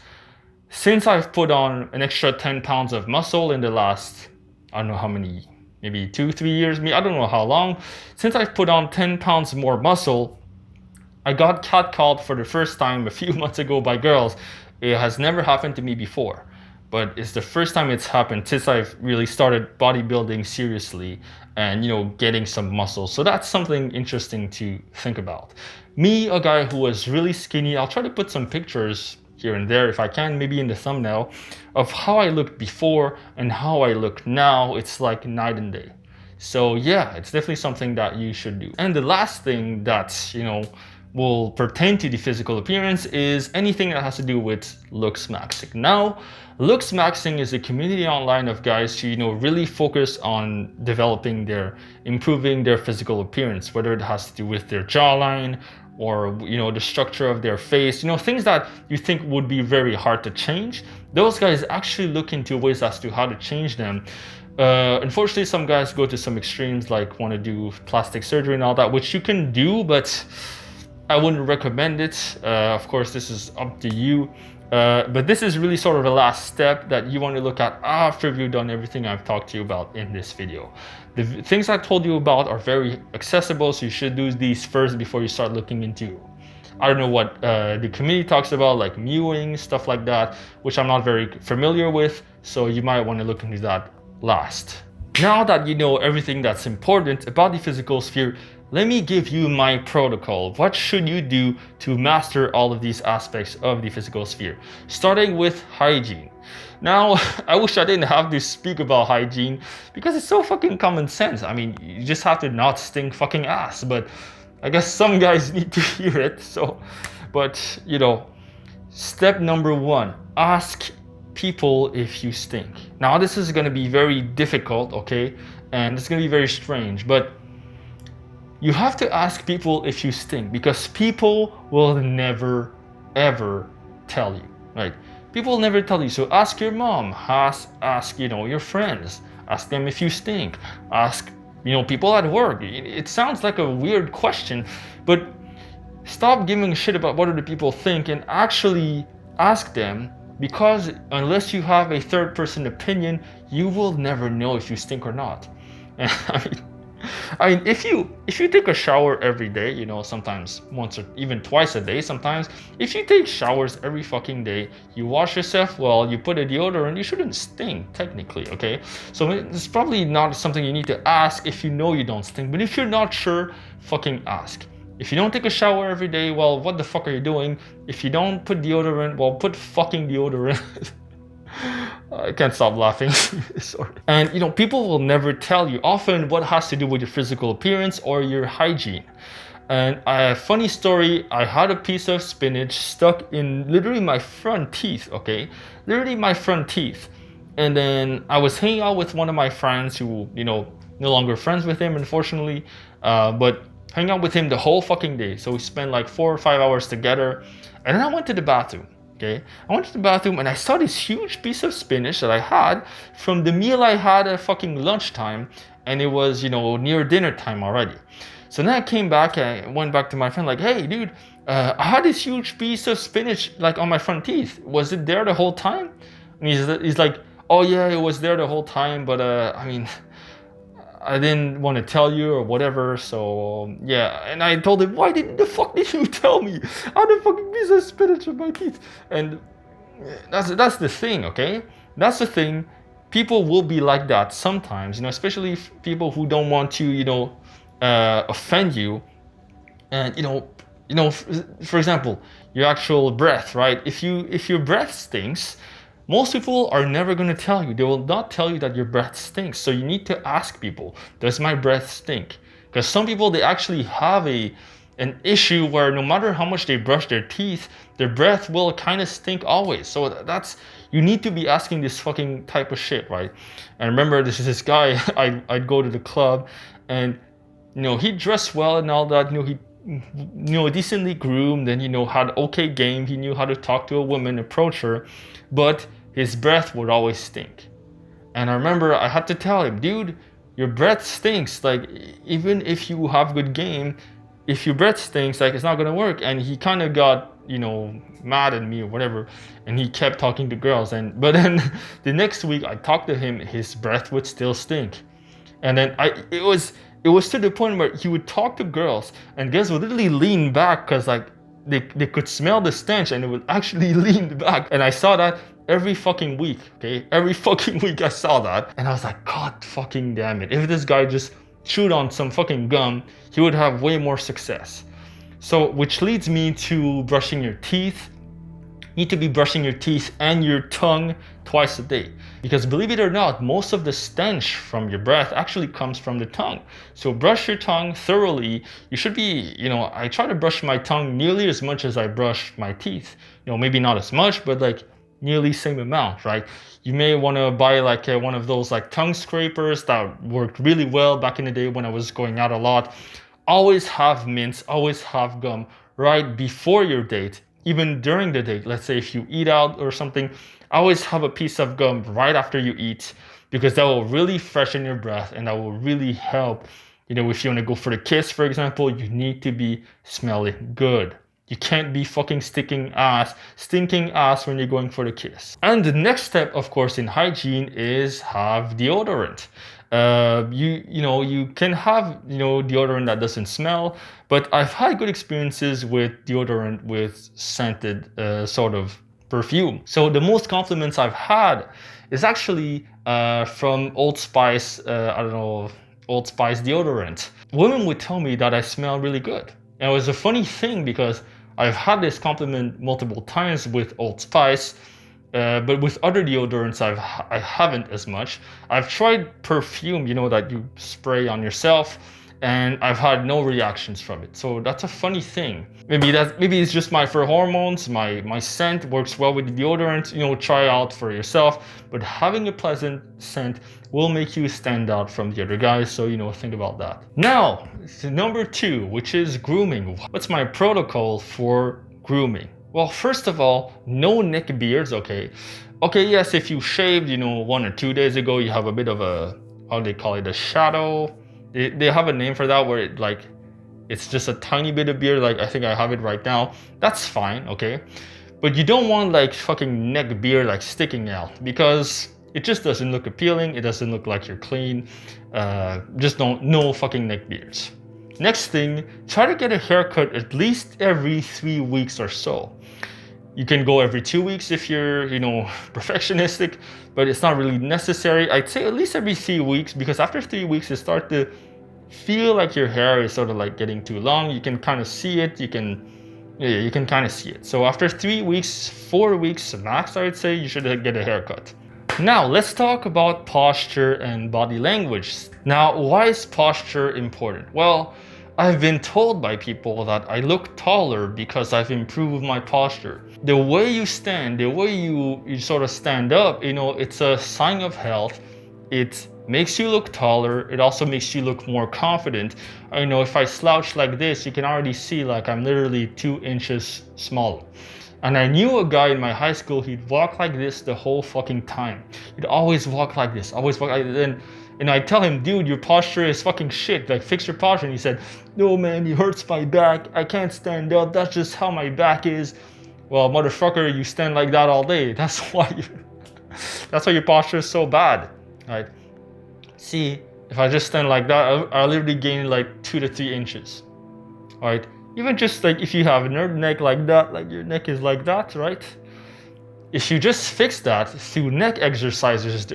since I've put on an extra 10 pounds of muscle in the last, I don't know how many, maybe 2-3 years, I don't know how long. Since I've put on 10 pounds more muscle, I got catcalled for the first time a few months ago by girls. It has never happened to me before, but it's the first time it's happened since I've really started bodybuilding seriously and, getting some muscle. So that's something interesting to think about. Me, a guy who was really skinny, I'll try to put some pictures here and there if I can, maybe in the thumbnail, of how I looked before and how I look now. It's like night and day. So yeah, it's definitely something that you should do. And the last thing that, will pertain to the physical appearance is anything that has to do with Looksmaxxing. Now, Looksmaxxing is a community online of guys who, really focus on improving their physical appearance, whether it has to do with their jawline or, the structure of their face, things that you think would be very hard to change. Those guys actually look into ways as to how to change them. Unfortunately, some guys go to some extremes, like want to do plastic surgery and all that, which you can do, but I wouldn't recommend it. Of course, this is up to you. But this is really sort of the last step that you want to look at after you've done everything I've talked to you about in this video. The things I told you about are very accessible, so you should do these first before you start looking into, I don't know what the community talks about, like mewing, stuff like that, which I'm not very familiar with, so you might want to look into that last. Now that you know everything that's important about the physical sphere, let me give you my protocol. What should you do to master all of these aspects of the physical sphere? Starting with hygiene. Now, I wish I didn't have to speak about hygiene because it's so fucking common sense. I mean, you just have to not stink fucking ass, but I guess some guys need to hear it. But step number 1, ask people if you stink. Now, this is gonna be very difficult, okay? And it's gonna be very strange, but you have to ask people if you stink because people will never, ever tell you, right? People will never tell you. So ask your mom, ask your friends, ask them if you stink, ask, people at work. It sounds like a weird question, but stop giving a shit about what other people think and actually ask them, because unless you have a third person opinion, you will never know if you stink or not. I mean, if you take a shower every day, you know, sometimes once or even twice a day, sometimes if you take showers every fucking day, you wash yourself well, you put a deodorant, you shouldn't stink technically, okay? So it's probably not something you need to ask if you know you don't stink, but if you're not sure, fucking ask. If you don't take a shower every day, well, what the fuck are you doing? If you don't put deodorant, well, put fucking deodorant. I can't stop laughing. Sorry. And you know, people will never tell you often what has to do with your physical appearance or your hygiene. And a funny story, I had a piece of spinach stuck in literally my front teeth, okay? Literally my front teeth. And then I was hanging out with one of my friends who, you know, no longer friends with him, unfortunately, but hang out with him the whole fucking day. So we spent like 4 or 5 hours together. And then I went to the bathroom. Okay, I went to the bathroom and I saw this huge piece of spinach that I had from the meal I had at fucking lunchtime, and it was, you know, near dinner time already. So then I came back and I went back to my friend like, hey dude, I had this huge piece of spinach like on my front teeth. Was it there the whole time? And he's like, oh yeah, it was there the whole time, but I mean, I didn't want to tell you or whatever, so yeah. And I told him, why didn't the fuck did you tell me? I had a fucking piece of spinach in my teeth. And that's the thing, okay? That's the thing. People will be like that sometimes, you know, especially people who don't want to, you know, offend you. And you know, for example, your actual breath, right? If your breath stinks, most people are never going to tell you. They will not tell you that your breath stinks. So you need to ask people, does my breath stink? Because some people, they actually have an issue where no matter how much they brush their teeth, their breath will kind of stink always. So that's, you need to be asking this fucking type of shit, right? And remember, this guy, I'd go to the club and, you know, he dressed well and all that, you know, decently groomed and, you know, had okay game. He knew how to talk to a woman, approach her, but his breath would always stink. And I remember I had to tell him, dude, your breath stinks. Like, even if you have good game, if your breath stinks, like, it's not gonna work. And he kind of got, you know, mad at me or whatever, and he kept talking to girls. But then the next week I talked to him, his breath would still stink. And then it was to the point where he would talk to girls and girls would literally lean back because like they could smell the stench, and it would actually lean back. And I saw that every fucking week, okay? Every fucking week I saw that. And I was like, God fucking damn it. If this guy just chewed on some fucking gum, he would have way more success. So, which leads me to brushing your teeth. You need to be brushing your teeth and your tongue twice a day. Because believe it or not, most of the stench from your breath actually comes from the tongue. So brush your tongue thoroughly. You should be, you know, I try to brush my tongue nearly as much as I brush my teeth. You know, maybe not as much, but like nearly same amount, right? You may want to buy like one of those like tongue scrapers that worked really well back in the day when I was going out a lot. Always have mints, always have gum right before your date, even during the date. Let's say if you eat out or something, always have a piece of gum right after you eat, because that will really freshen your breath and that will really help. You know, if you want to go for the kiss, for example, you need to be smelling good. You can't be fucking stinking ass when you're going for the kiss. And the next step, of course, in hygiene is have deodorant. You can have, you know, deodorant that doesn't smell, but I've had good experiences with deodorant with scented sort of perfume. So the most compliments I've had is actually from Old Spice, Old Spice deodorant. Women would tell me that I smell really good. And it was a funny thing because I've had this compliment multiple times with Old Spice, but with other deodorants I haven't as much. I've tried perfume, you know, that you spray on yourself, and I've had no reactions from it. So that's a funny thing. Maybe it's just my fur hormones, my scent works well with the deodorant, you know, try out for yourself. But having a pleasant scent will make you stand out from the other guys, so, you know, think about that. Now, number 2, which is grooming. What's my protocol for grooming? Well, first of all, no neck beards, okay? Okay, yes, if you shaved, you know, 1 or 2 days ago, you have a bit of a, how do they call it, a shadow. They have a name for that where it like, it's just a tiny bit of beard, like I think I have it right now. That's fine, okay? But you don't want like fucking neck beard like sticking out, because It just doesn't look appealing. It doesn't look like you're clean. Just no fucking neck beards. Next thing, try to get a haircut at least every 3 weeks or so. You can go every 2 weeks if you're, perfectionistic, but it's not really necessary. I'd say at least every 3 weeks, because after 3 weeks, you start to feel like your hair is sort of like getting too long. You can kind of see it. You can kind of see it. So after 3 weeks, 4 weeks max, I would say you should get a haircut. Now, let's talk about posture and body language. Now, why is posture important? Well, I've been told by people that I look taller because I've improved my posture. The way you stand, the way you sort of stand up, it's a sign of health. It makes you look taller. It also makes you look more confident. If I slouch like this, you can already see like I'm literally 2 inches smaller. And I knew a guy in my high school, he'd walk like this the whole fucking time. He'd always walk like this, always walk like this. And I tell him, dude, your posture is fucking shit. Like, fix your posture. And he said, no, man, it hurts my back. I can't stand up. That's just how my back is. Well, motherfucker, you stand like that all day. That's why your posture is so bad, right? See, if I just stand like that, I'll literally gain like 2 to 3 inches, right? Even just like if you have a nerd neck like that, like your neck is like that, right? If you just fix that through neck exercises,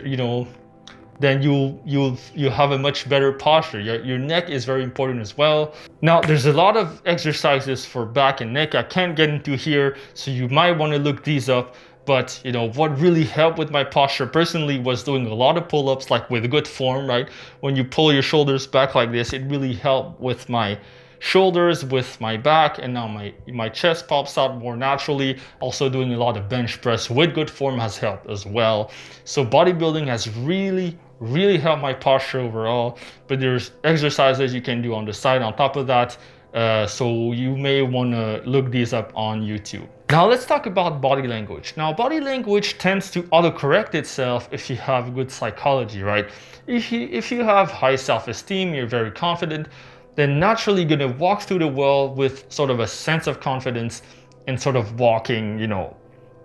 then you'll have a much better posture. Your neck is very important as well. Now, there's a lot of exercises for back and neck I can't get into here, so you might want to look these up. But what really helped with my posture personally was doing a lot of pull-ups, like with good form, right? When you pull your shoulders back like this, it really helped with my shoulders, with my back, and now my chest pops out more naturally. Also doing a lot of bench press with good form has helped as well. So bodybuilding has really helped my posture overall, but there's exercises you can do on the side on top of that. So you may want to look these up on YouTube. Now let's talk about body language. Now body language tends to autocorrect itself if you have good psychology, right? If you have high self-esteem, you're very confident, then naturally you're gonna walk through the world with sort of a sense of confidence and sort of walking,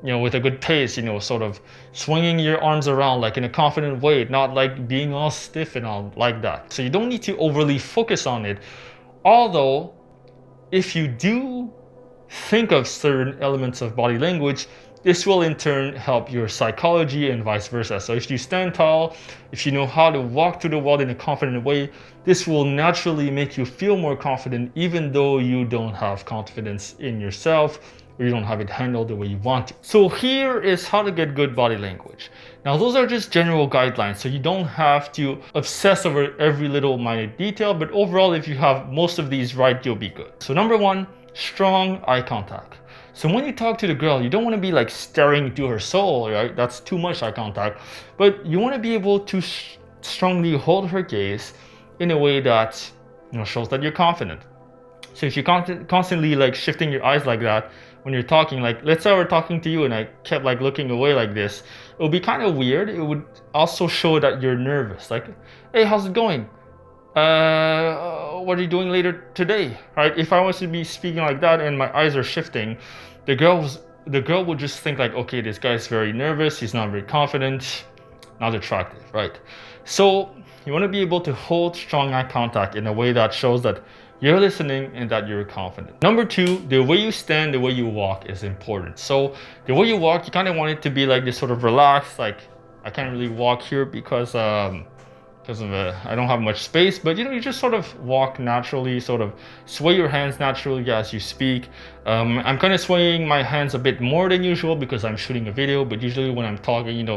with a good pace, sort of swinging your arms around like in a confident way, not like being all stiff and all like that. So you don't need to overly focus on it. Although, if you do think of certain elements of body language, this will in turn help your psychology and vice versa. So if you stand tall, if you know how to walk through the world in a confident way, this will naturally make you feel more confident even though you don't have confidence in yourself or you don't have it handled the way you want to. So here is how to get good body language. Now those are just general guidelines, so you don't have to obsess over every little minute detail, but overall if you have most of these right, you'll be good. So number 1, strong eye contact. So when you talk to the girl, you don't want to be like staring into her soul, right? That's too much eye contact. But you want to be able to strongly hold her gaze in a way that shows that you're confident. So if you're constantly like shifting your eyes like that when you're talking, like let's say we're talking to you and I kept like looking away like this, it would be kind of weird. It would also show that you're nervous. Like, hey, how's it going? What are you doing later today, right? If I was to be speaking like that and my eyes are shifting, the girl would just think like, okay, this guy's very nervous, he's not very confident, not attractive, right? So you want to be able to hold strong eye contact in a way that shows that you're listening and that you're confident. Number 2, the way you stand, the way you walk is important. So the way you walk, you kind of want it to be like this sort of relaxed, like I can't really walk here because I don't have much space, but you just sort of walk naturally, sort of sway your hands naturally as you speak. I'm kind of swaying my hands a bit more than usual because I'm shooting a video, but usually when I'm talking,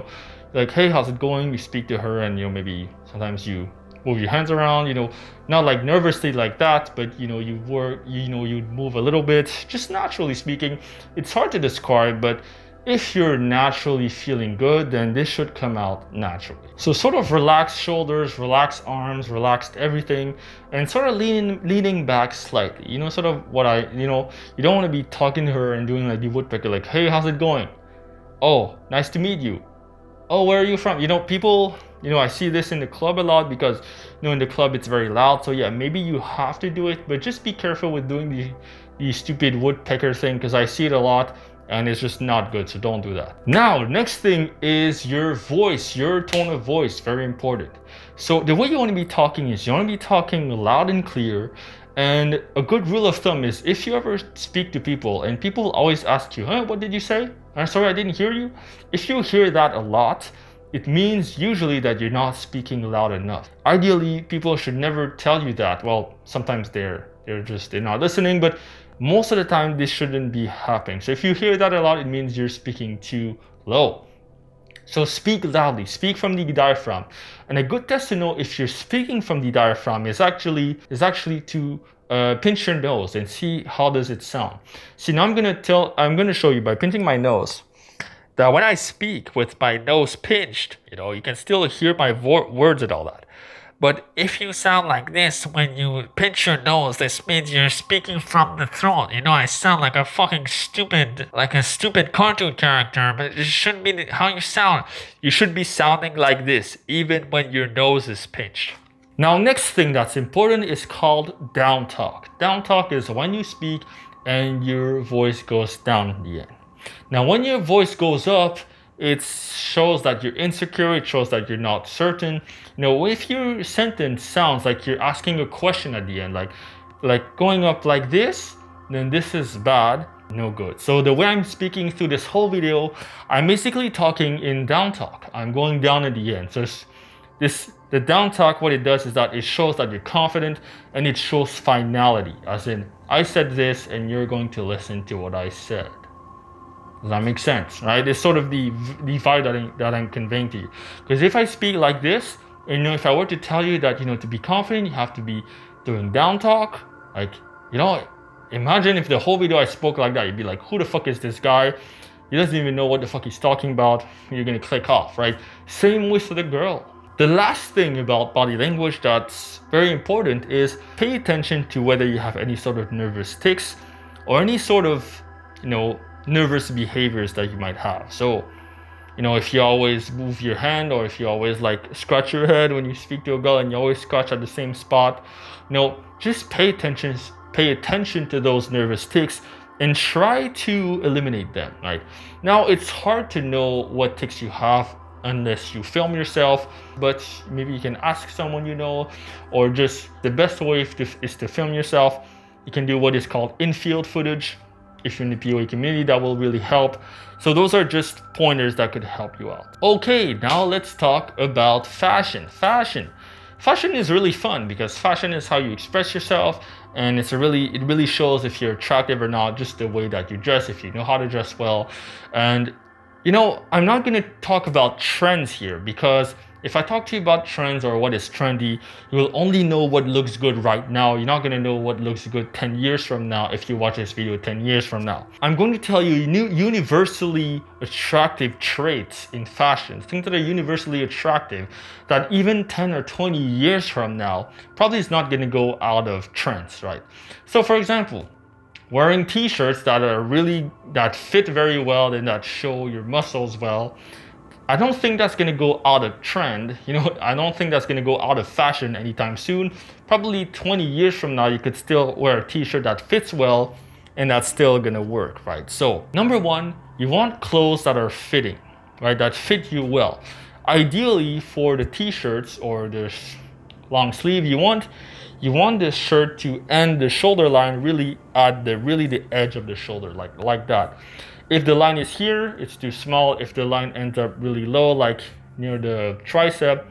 like, hey, how's it going? You speak to her and maybe sometimes you move your hands around, not like nervously like that, but you move a little bit, just naturally speaking. It's hard to describe, but if you're naturally feeling good, then this should come out naturally. So sort of relaxed shoulders, relaxed arms, relaxed everything, and sort of leaning back slightly. Sort of what you don't want to be talking to her and doing like the woodpecker, like, hey, how's it going? Oh, nice to meet you. Oh, where are you from? People, I see this in the club a lot because, in the club it's very loud. So yeah, maybe you have to do it, but just be careful with doing the stupid woodpecker thing because I see it a lot. and it's just not good, so don't do that. Now, next thing is your voice, your tone of voice, very important. So the way you want to be talking is you want to be talking loud and clear. And a good rule of thumb is if you ever speak to people and people always ask you, what did you say? I'm sorry, I didn't hear you. If you hear that a lot, it means usually that you're not speaking loud enough. Ideally, people should never tell you that. Well, sometimes they're not listening, but most of the time this shouldn't be happening. So if you hear that a lot, it means you're speaking too low. So speak loudly, speak from the diaphragm. And a good test to know if you're speaking from the diaphragm is actually to pinch your nose and see how does it sound. See, now I'm gonna show you by pinching my nose that when I speak with my nose pinched, you can still hear my words and all that. But if you sound like this when you pinch your nose, this means you're speaking from the throat. I sound like a fucking stupid cartoon character, but it shouldn't be how you sound. You should be sounding like this, even when your nose is pinched. Now, next thing that's important is called down talk. Down talk is when you speak and your voice goes down in the end. Now, when your voice goes up, it shows that you're insecure, it shows that you're not certain. If your sentence sounds like you're asking a question at the end, like going up like this, then this is bad, no good. So the way I'm speaking through this whole video, I'm basically talking in down talk. I'm going down at the end. So the down talk, what it does is that it shows that you're confident and it shows finality, as in, I said this and you're going to listen to what I said. Does that make sense, right? It's sort of the vibe that I'm conveying to you. Because if I speak like this, and if I were to tell you that, to be confident, you have to be doing down talk. Imagine if the whole video I spoke like that, you'd be like, who the fuck is this guy? He doesn't even know what the fuck he's talking about. You're gonna click off, right? Same with the girl. The last thing about body language that's very important is pay attention to whether you have any sort of nervous tics or any sort of, nervous behaviors that you might have. So, if you always move your hand, or if you always scratch your head when you speak to a girl and you always scratch at the same spot, just pay attention to those nervous tics and try to eliminate them, right? Now, it's hard to know what tics you have unless you film yourself, but maybe you can ask someone or just the best way is to film yourself. You can do what is called in-field footage. If you're in the PUA community, that will really help. So those are just pointers that could help you out. Okay, now let's talk about fashion. Fashion is really fun because fashion is how you express yourself, and it really shows if you're attractive or not, just the way that you dress, if you know how to dress well. And I'm not going to talk about trends here, because if I talk to you about trends or what is trendy, you will only know what looks good right now. You're not going to know what looks good 10 years from now if you watch this video 10 years from now. I'm going to tell you universally attractive traits in fashion, things that are universally attractive that even 10 or 20 years from now probably is not going to go out of trends, right? So for example, wearing t-shirts that fit very well and that show your muscles well, I don't think that's going to go out of trend. I don't think that's going to go out of fashion anytime soon. Probably 20 years from now, you could still wear a t-shirt that fits well and that's still going to work, right? So number one, you want clothes that are fitting, right? That fit you well. Ideally for the t-shirts or the long sleeve, you want the shirt to end the shoulder line really at the edge of the shoulder, like that. If the line is here, it's too small. If the line ends up really low, like near the tricep,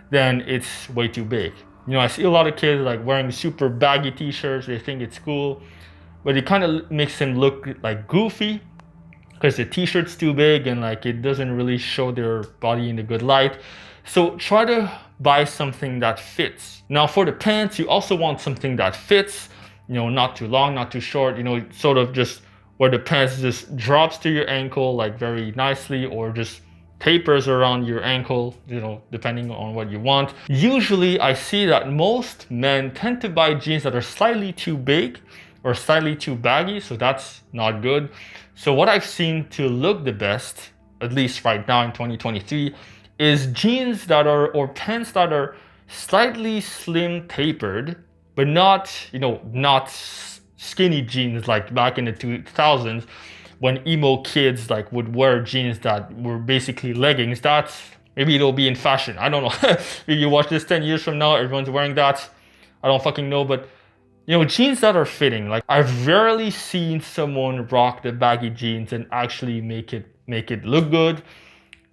then it's way too big. I see a lot of kids wearing super baggy t-shirts. They think it's cool, but it kind of makes them look goofy because the t-shirt's too big and it doesn't really show their body in a good light. So try to buy something that fits. Now for the pants, you also want something that fits, not too long, not too short, sort of just where the pants just drops to your ankle very nicely, or just tapers around your ankle, depending on what you want. Usually I see that most men tend to buy jeans that are slightly too big or slightly too baggy, so that's not good. So what I've seen to look the best, at least right now in 2023, is jeans or pants that are slightly slim tapered, but not skinny jeans like back in the 2000s, when emo kids like would wear jeans that were basically leggings. That's maybe it'll be in fashion. I don't know. If you watch this 10 years from now, everyone's wearing that. I don't fucking know, but you know, jeans that are fitting. Like I've rarely seen someone rock the baggy jeans and actually make it look good.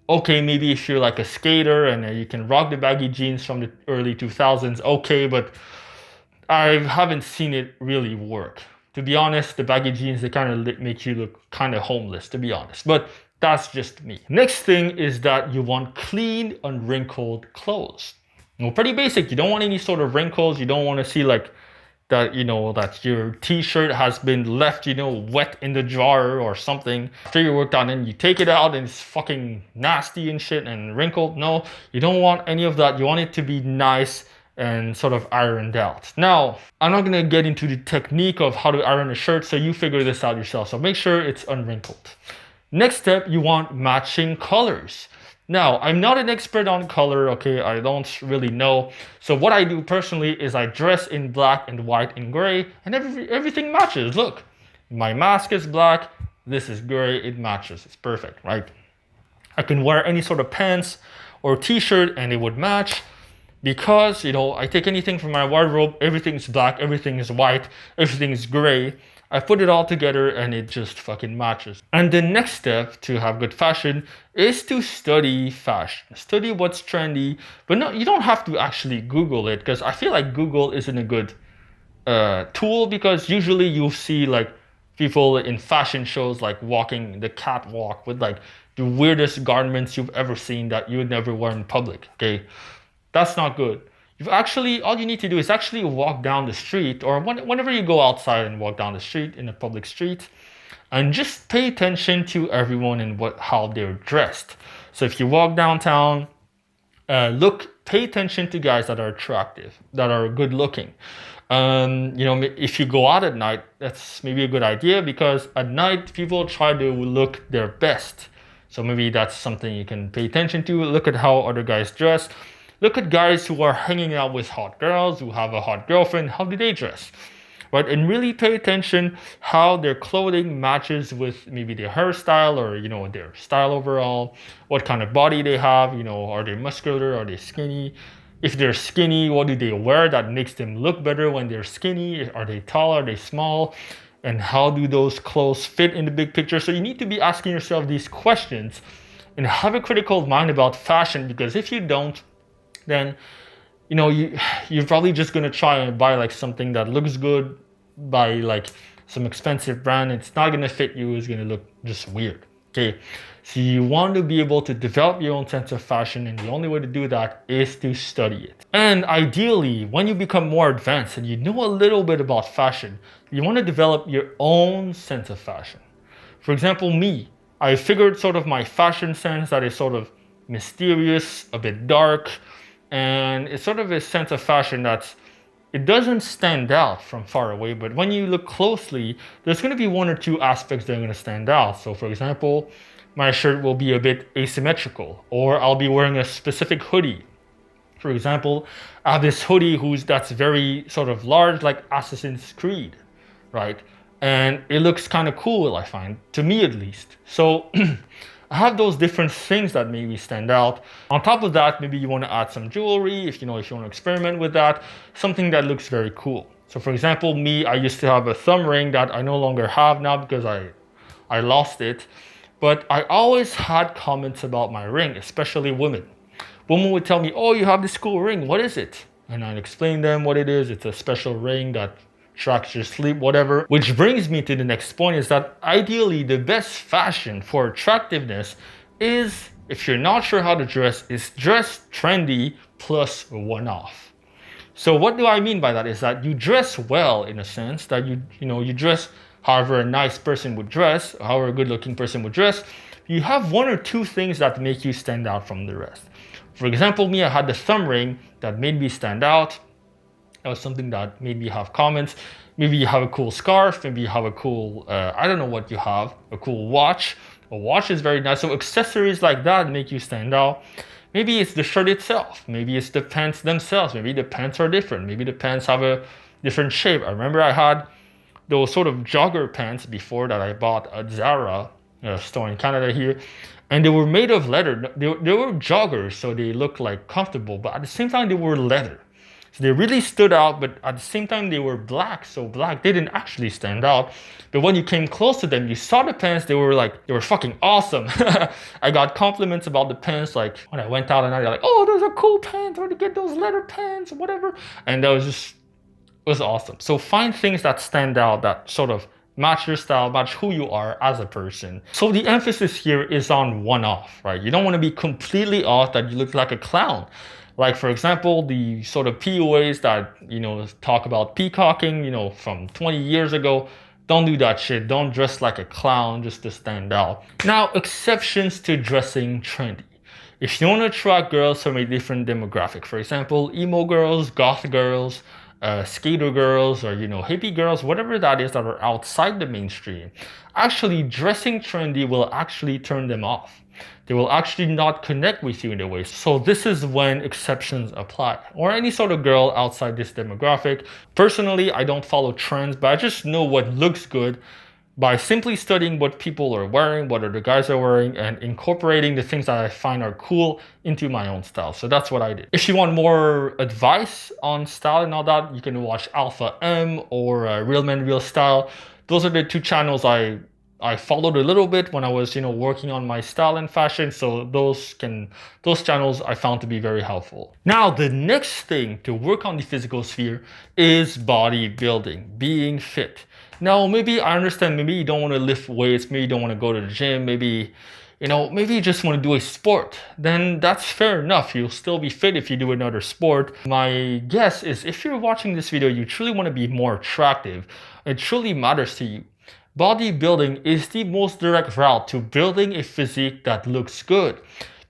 Okay, maybe if you're like a skater and you can rock the baggy jeans from the early 2000s, okay, but I haven't seen it really work. To be honest, the baggy jeans, they kind of make you look kind of homeless, to be honest. But that's just me. Next thing is that you want clean, unwrinkled clothes. You know, pretty basic. You don't want any sort of wrinkles. You don't want to see like that, you know, that your t-shirt has been left, you know, wet in the drawer or something. After you worked on it, you take it out and it's fucking nasty and shit and wrinkled. No, you don't want any of that. You want it to be nice and sort of ironed out. Now, I'm not gonna get into the technique of how to iron a shirt, so you figure this out yourself. So make sure it's unwrinkled. Next step, you want matching colors. Now, I'm not an expert on color, okay? I don't really know. So what I do personally is I dress in black and white and gray, and everything matches. Look, my mask is black, this is gray, it matches. It's perfect, right? I can wear any sort of pants or t-shirt and it would match because, you know, I take anything from my wardrobe, everything's black, everything is white, everything is gray. I put it all together and it just fucking matches. And the next step to have good fashion is to study fashion. Study what's trendy, but no, you don't have to actually Google it, because I feel like Google isn't a good tool, because usually you'll see like people in fashion shows like walking the catwalk with like the weirdest garments you've ever seen that you would never wear in public, okay? That's not good. You've actually, all you need to do is actually walk down the street, or whenever you go outside and walk down the street in a public street, and just pay attention to everyone and how they're dressed. So if you walk downtown, pay attention to guys that are attractive, that are good looking. You know, if you go out at night, that's maybe a good idea, because at night people try to look their best. So maybe that's something you can pay attention to. Look at how other guys dress. Look at guys who are hanging out with hot girls, who have a hot girlfriend. How do they dress? Right? And really pay attention how their clothing matches with maybe their hairstyle, or, you know, their style overall, what kind of body they have, you know, are they muscular, are they skinny? If they're skinny, what do they wear that makes them look better when they're skinny? Are they tall, are they small? And how do those clothes fit in the big picture? So you need to be asking yourself these questions and have a critical mind about fashion, because if you don't, then, you know, you're probably just gonna try and buy like something that looks good by like some expensive brand. It's not gonna fit you. It's gonna look just weird. Okay, so you want to be able to develop your own sense of fashion, and the only way to do that is to study it. And ideally, when you become more advanced and you know a little bit about fashion, you want to develop your own sense of fashion. For example, me, I figured sort of my fashion sense that is sort of mysterious, a bit dark. And it's sort of a sense of fashion it doesn't stand out from far away, but when you look closely, there's going to be one or two aspects that are going to stand out. So for example, my shirt will be a bit asymmetrical, or I'll be wearing a specific hoodie. For example, I have this hoodie that's very sort of large, like Assassin's Creed, right? And it looks kind of cool, I find, to me at least. So I have those different things that maybe stand out. On top of that, maybe you want to add some jewelry, if you want to experiment with that, something that looks very cool. So for example, me, I used to have a thumb ring that I no longer have now because I lost it. But I always had comments about my ring, especially women. Women would tell me, oh, you have this cool ring, what is it? And I'd explain them what it is. It's a special ring that tracks your sleep, whatever. Which brings me to the next point, is that ideally the best fashion for attractiveness is, if you're not sure how to dress, is dress trendy plus one off. So what do I mean by that is that you dress well, in a sense that you dress however a nice person would dress, however a good looking person would dress. You have one or two things that make you stand out from the rest. For example, me, I had the thumb ring that made me stand out. That was something that made me have comments. Maybe you have a cool scarf, maybe you have a cool, I don't know what you have, a cool watch. A watch is very nice. So accessories like that make you stand out. Maybe it's the shirt itself. Maybe it's the pants themselves. Maybe the pants are different. Maybe the pants have a different shape. I remember I had those sort of jogger pants before that I bought at Zara, a store in Canada here, and they were made of leather. They were joggers, so they looked like comfortable, but at the same time they were leather. So they really stood out, but at the same time they were black, so black they didn't actually stand out. But when you came close to them, you saw the pants, they were fucking awesome. I got compliments about the pants, like when I went out and they're like, oh, those are cool pants, where'd you get those leather pants, whatever. And that was awesome. So find things that stand out, that sort of match your style, match who you are as a person. So the emphasis here is on one-off, right? You don't want to be completely off that you look like a clown. Like, for example, the sort of PUAs that, talk about peacocking, from 20 years ago. Don't do that shit. Don't dress like a clown just to stand out. Now, exceptions to dressing trendy. If you want to attract girls from a different demographic, for example, emo girls, goth girls, skater girls, or hippie girls, whatever that is that are outside the mainstream, actually dressing trendy will actually turn them off. They will actually not connect with you in a way. So this is when exceptions apply. Or any sort of girl outside this demographic. Personally, I don't follow trends, but I just know what looks good by simply studying what people are wearing, what other guys are wearing, and incorporating the things that I find are cool into my own style. So that's what I did. If you want more advice on style and all that, you can watch Alpha M or Real Men Real Style. Those are the two channels I followed a little bit when I was, working on my style and fashion. So those channels I found to be very helpful. Now, the next thing to work on the physical sphere is bodybuilding, being fit. Now, maybe I understand, maybe you don't want to lift weights, maybe you don't want to go to the gym, maybe you just want to do a sport. Then that's fair enough. You'll still be fit if you do another sport. My guess is if you're watching this video, you truly want to be more attractive. It truly matters to you. Bodybuilding is the most direct route to building a physique that looks good,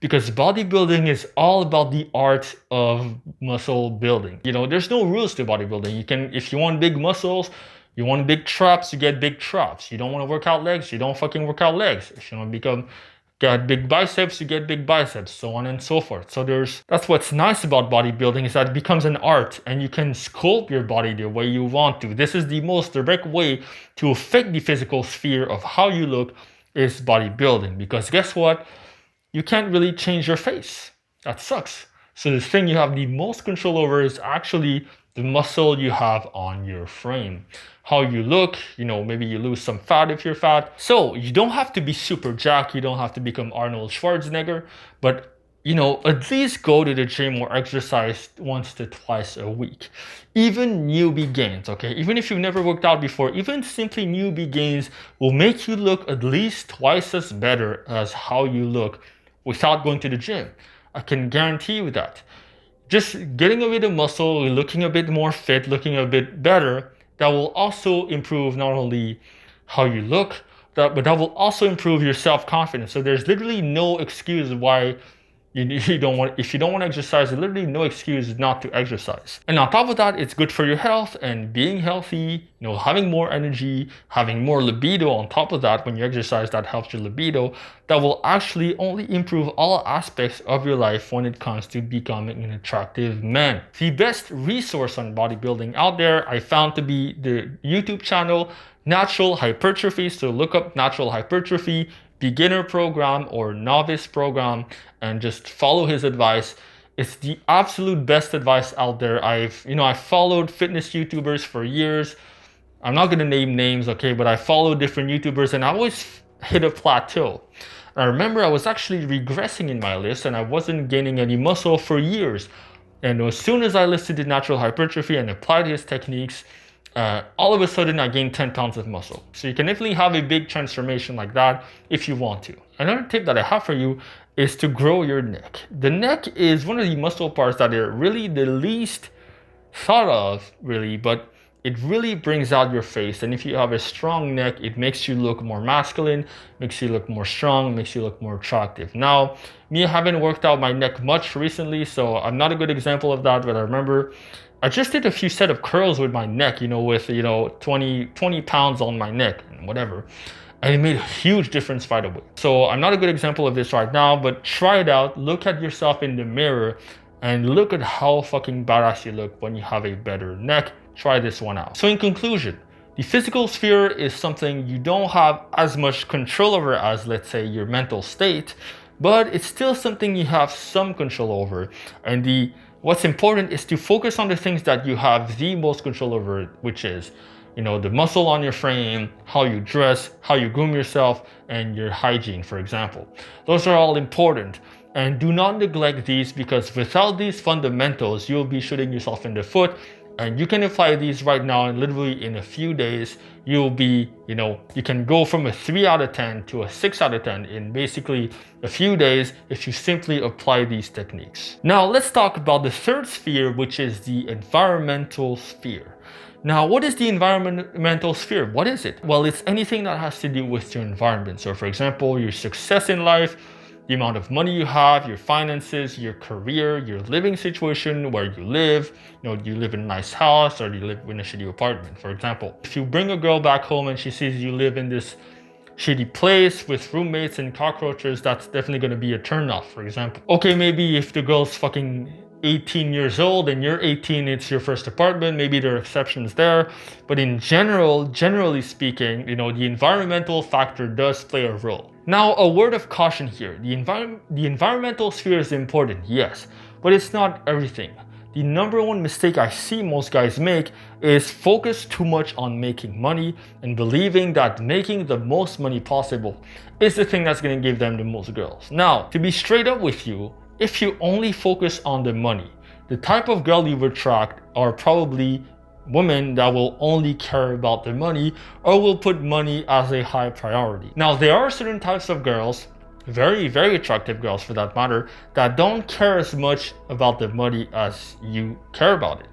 because bodybuilding is all about the art of muscle building. There's no rules to bodybuilding. If you want big muscles, you want big traps, you get big traps. You don't want to work out legs, you don't fucking work out legs. If you want to get big biceps, you get big biceps, so on and so forth. So that's what's nice about bodybuilding, is that it becomes an art and you can sculpt your body the way you want to. This is the most direct way to affect the physical sphere of how you look, is bodybuilding. Because guess what? You can't really change your face. That sucks. So the thing you have the most control over is actually the muscle you have on your frame. How you look, maybe you lose some fat if you're fat. So you don't have to be super jacked, you don't have to become Arnold Schwarzenegger, but at least go to the gym or exercise once to twice a week. Even newbie gains, okay? Even if you've never worked out before, even simply newbie gains will make you look at least twice as better as how you look without going to the gym. I can guarantee you that. Just getting a bit of muscle, looking a bit more fit, looking a bit better, that will also improve not only how you look, but that will also improve your self-confidence. So there's literally no excuse why you don't want, if you don't want to exercise, there's literally no excuse not to exercise. And on top of that, it's good for your health, and being healthy, having more energy, having more libido on top of that. When you exercise, that helps your libido. That will actually only improve all aspects of your life when it comes to becoming an attractive man. The best resource on bodybuilding out there I found to be the YouTube channel Natural Hypertrophy. So look up Natural Hypertrophy beginner program or novice program and just follow his advice. It's the absolute best advice out there. I've followed fitness YouTubers for years. I'm not going to name names, okay, but I follow different YouTubers and I always hit a plateau. And I remember I was actually regressing in my list and I wasn't gaining any muscle for years. And as soon as I listed the Natural Hypertrophy and applied his techniques, all of a sudden I gained 10 pounds of muscle. So you can definitely have a big transformation like that if you want to. Another tip that I have for you is to grow your neck. The neck is one of the muscle parts that are really the least thought of, really, but it really brings out your face. And if you have a strong neck, it makes you look more masculine, makes you look more strong, makes you look more attractive. Now, me, I haven't worked out my neck much recently, so I'm not a good example of that, but I remember I just did a few set of curls with my neck, with 20 pounds on my neck and whatever. And it made a huge difference right away. So I'm not a good example of this right now, but try it out. Look at yourself in the mirror and look at how fucking badass you look when you have a better neck. Try this one out. So in conclusion, The physical sphere is something you don't have as much control over as, let's say, your mental state, but it's still something you have some control over. And what's important is to focus on the things that you have the most control over, which is, the muscle on your frame, how you dress, how you groom yourself, and your hygiene, for example. Those are all important. And do not neglect these, because without these fundamentals, you'll be shooting yourself in the foot. And you can apply these right now, and literally in a few days, you'll be, you can go from a 3 out of 10 to a 6 out of 10 in basically a few days if you simply apply these techniques. Now, let's talk about the third sphere, which is the environmental sphere. Now, what is the environmental sphere? What is it? Well, it's anything that has to do with your environment. So, for example, your success in life, the amount of money you have, your finances, your career, your living situation, where you live. Do you live in a nice house, or do you live in a shitty apartment, for example? If you bring a girl back home and she sees you live in this shitty place with roommates and cockroaches, that's definitely going to be a turnoff, for example. Okay, maybe if the girl's fucking 18 years old and you're 18, it's your first apartment, maybe there are exceptions there. But in general, generally speaking, the environmental factor does play a role. Now, a word of caution here. The environmental sphere is important, yes, but it's not everything. The number one mistake I see most guys make is focus too much on making money and believing that making the most money possible is the thing that's going to give them the most girls. Now, to be straight up with you, if you only focus on the money, the type of girl you attract are probably women that will only care about the money or will put money as a high priority. Now, there are certain types of girls, very, very attractive girls for that matter, that don't care as much about the money as you care about it.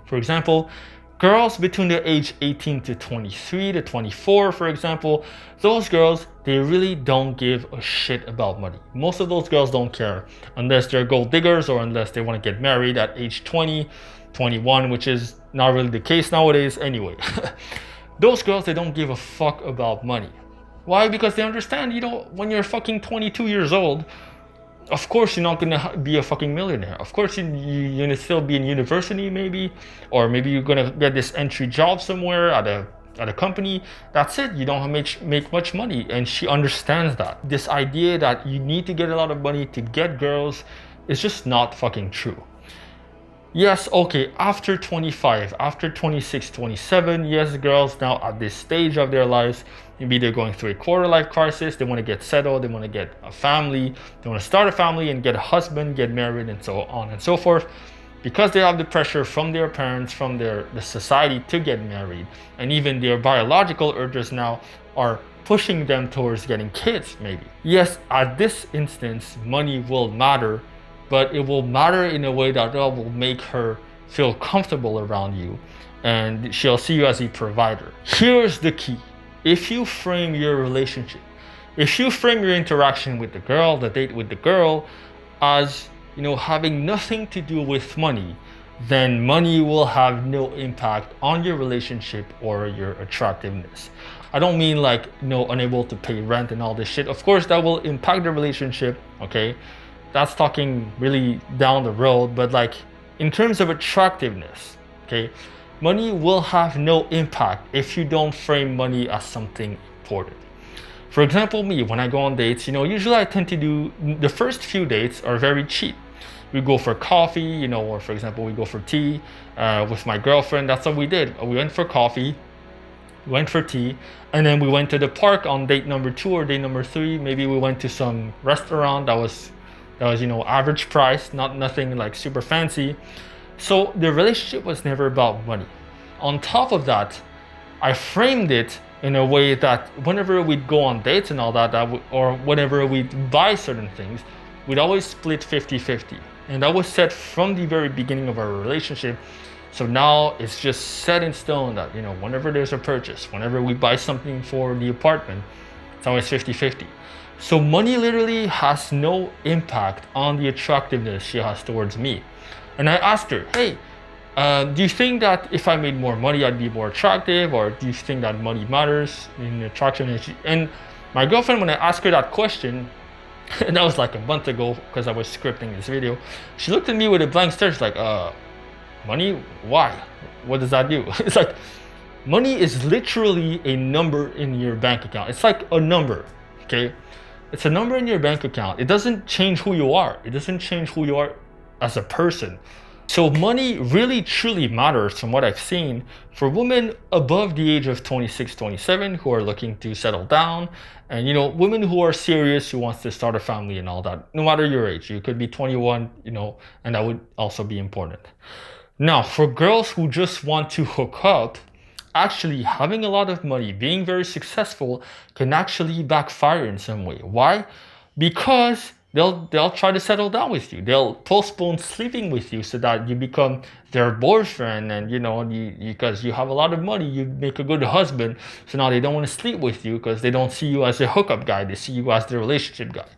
For example, girls between the age 18 to 23 to 24, for example, those girls, they really don't give a shit about money. Most of those girls don't care unless they're gold diggers or unless they want to get married at age 20, 21, which is not really the case nowadays anyway. Those girls, they don't give a fuck about money. Why? Because they understand, when you're fucking 22 years old, of course you're not gonna be a fucking millionaire. Of course you're gonna still be in university maybe, or maybe you're gonna get this entry job somewhere at a company. That's it. You don't make much money, and she understands that. This idea that you need to get a lot of money to get girls is just not fucking true. Yes, okay, after 25, after 26, 27, yes, girls now at this stage of their lives, maybe they're going through a quarter life crisis, they want to get settled, they want to get a family, they want to start a family and get a husband, get married, and so on and so forth. Because they have the pressure from their parents, from the society to get married, and even their biological urges now are pushing them towards getting kids, maybe. Yes, at this instance, money will matter, but it will matter in a way that will make her feel comfortable around you, and she'll see you as a provider. Here's the key. If you frame your relationship, if you frame your interaction with the girl, the date with the girl, as having nothing to do with money, then money will have no impact on your relationship or your attractiveness. I don't mean unable to pay rent and all this shit. Of course, that will impact the relationship, okay? That's talking really down the road, but in terms of attractiveness, okay, money will have no impact if you don't frame money as something important. For example, me, when I go on dates, usually I tend to do, the first few dates are very cheap. We go for coffee, or for example, we go for tea with my girlfriend. That's what we did. We went for coffee, we went for tea, and then we went to the park on date number 2 or date number 3. Maybe we went to some restaurant that was average price, nothing super fancy. So the relationship was never about money. On top of that, I framed it in a way that whenever we'd go on dates and all that, or whenever we'd buy certain things, we'd always split 50-50. And that was set from the very beginning of our relationship. So now it's just set in stone that, whenever there's a purchase, whenever we buy something for the apartment, it's always 50-50. So money literally has no impact on the attractiveness she has towards me. And I asked her, hey, do you think that if I made more money, I'd be more attractive? Or do you think that money matters in attractiveness? And my girlfriend, when I asked her that question, and that was a month ago because I was scripting this video, she looked at me with a blank stare. She's like, money? Why? What does that do? It's Money is literally a number in your bank account. It's like a number, okay? It's a number in your bank account. It doesn't change who you are. It doesn't change who you are as a person. So money really truly matters from what I've seen for women above the age of 26, 27 who are looking to settle down, and women who are serious, who wants to start a family and all that, no matter your age. You could be 21, and that would also be important. Now, for girls who just want to hook up, actually having a lot of money, being very successful can actually backfire in some way. Why? Because they'll try to settle down with you. They'll postpone sleeping with you so that you become their boyfriend, and because you have a lot of money, you make a good husband. So now they don't want to sleep with you because they don't see you as a hookup guy. They see you as the relationship guy.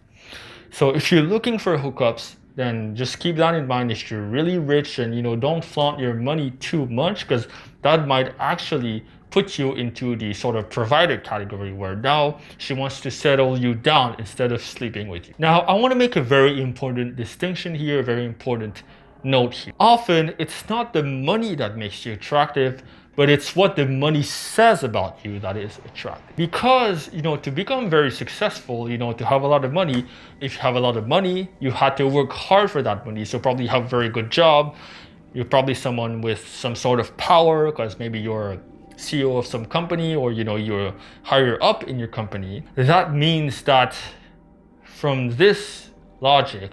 So if you're looking for hookups, then just keep that in mind. If you're really rich, and don't flaunt your money too much, because that might actually put you into the sort of provider category where now she wants to settle you down instead of sleeping with you. Now, I want to make a very important distinction here, a very important note here. Often, it's not the money that makes you attractive, but it's what the money says about you that is attractive. Because, to become very successful, to have a lot of money, if you have a lot of money, you had to work hard for that money. So probably have a very good job. You're probably someone with some sort of power, because maybe you're a CEO of some company, or you're higher up in your company. That means that from this logic,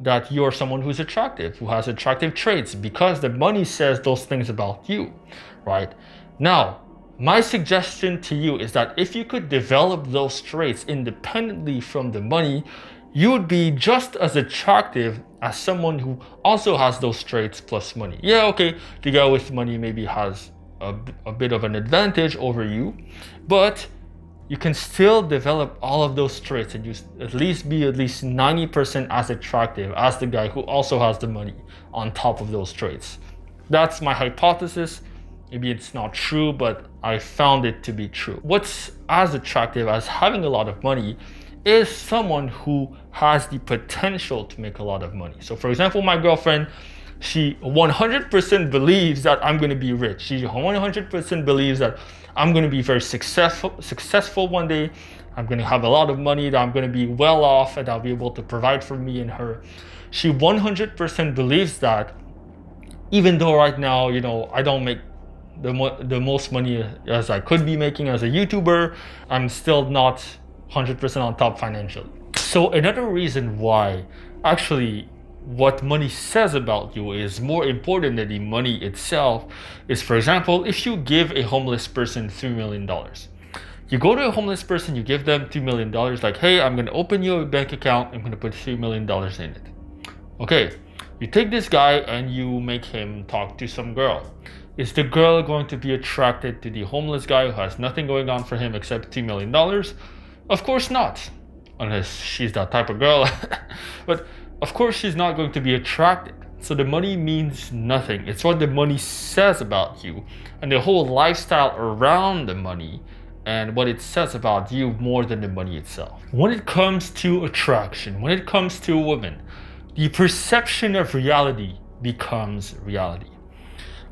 that you're someone who's attractive, who has attractive traits, because the money says those things about you, right? Now, my suggestion to you is that if you could develop those traits independently from the money, you would be just as attractive as someone who also has those traits plus money. Yeah, okay, the guy with money maybe has a bit of an advantage over you, but you can still develop all of those traits and you at least be at least 90% as attractive as the guy who also has the money on top of those traits. That's my hypothesis. Maybe it's not true, but I found it to be true. What's as attractive as having a lot of money is someone who has the potential to make a lot of money. So for example, my girlfriend, she 100% believes that I'm going to be rich. She 100% believes that I'm going to be very successful one day. I'm going to have a lot of money, that I'm going to be well off, and I'll be able to provide for me and her. She 100% believes that, even though right now, I don't make the most money as I could be making as a YouTuber, I'm still not 100% on top financially. So another reason why actually what money says about you is more important than the money itself is, for example, if you give a homeless person $3 million. You go to a homeless person, you give them $2 million, like, hey, I'm going to open you a bank account, I'm going to put $3 million in it. Okay, you take this guy and you make him talk to some girl. Is the girl going to be attracted to the homeless guy who has nothing going on for him except $2 million? Of course not, unless she's that type of girl. But of course she's not going to be attracted. So the money means nothing. It's what the money says about you and the whole lifestyle around the money and what it says about you more than the money itself. When it comes to attraction, when it comes to a woman, the perception of reality becomes reality.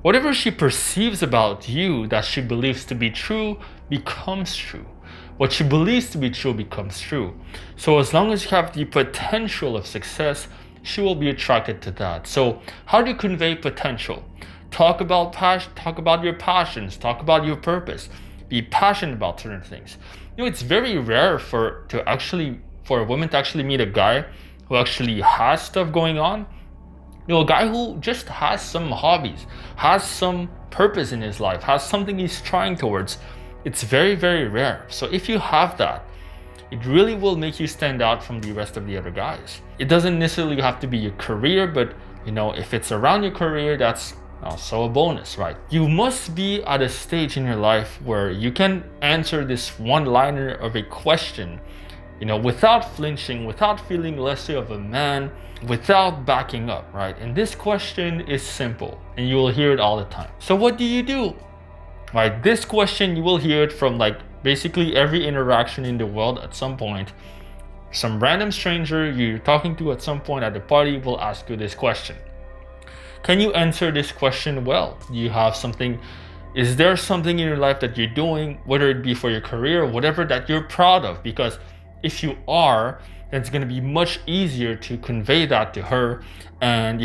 Whatever she perceives about you that she believes to be true becomes true. What she believes to be true becomes true. So as long as you have the potential of success, she will be attracted to that. So how do you convey potential? Talk about passion, talk about your passions, talk about your purpose. Be passionate about certain things. It's very rare for a woman to actually meet a guy who actually has stuff going on. A guy who just has some hobbies, has some purpose in his life, has something he's trying towards. It's very, very rare. So if you have that, it really will make you stand out from the rest of the other guys. It doesn't necessarily have to be your career, but if it's around your career, that's also a bonus, right? You must be at a stage in your life where you can answer this one-liner of a question, without flinching, without feeling less of a man, without backing up, right? And this question is simple, and you will hear it all the time. So what do you do? Right, this question, you will hear it from basically every interaction in the world at some point. Some random stranger you're talking to at some point at the party will ask you this question. Can you answer this question well? Do you have something Is there something in your life that you're doing, whether it be for your career or whatever, that you're proud of? Because if you are, then it's going to be much easier to convey that to her. And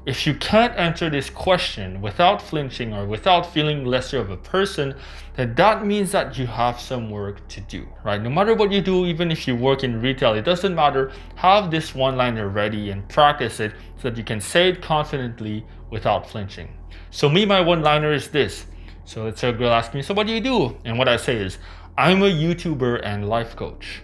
if you can't answer this question without flinching or without feeling lesser of a person, then that means that you have some work to do, right? No matter what you do, even if you work in retail, it doesn't matter. Have this one-liner ready and practice it so that you can say it confidently without flinching. So my one-liner is this. So let's say a girl asks me, so what do you do? And what I say is, I'm a YouTuber and life coach.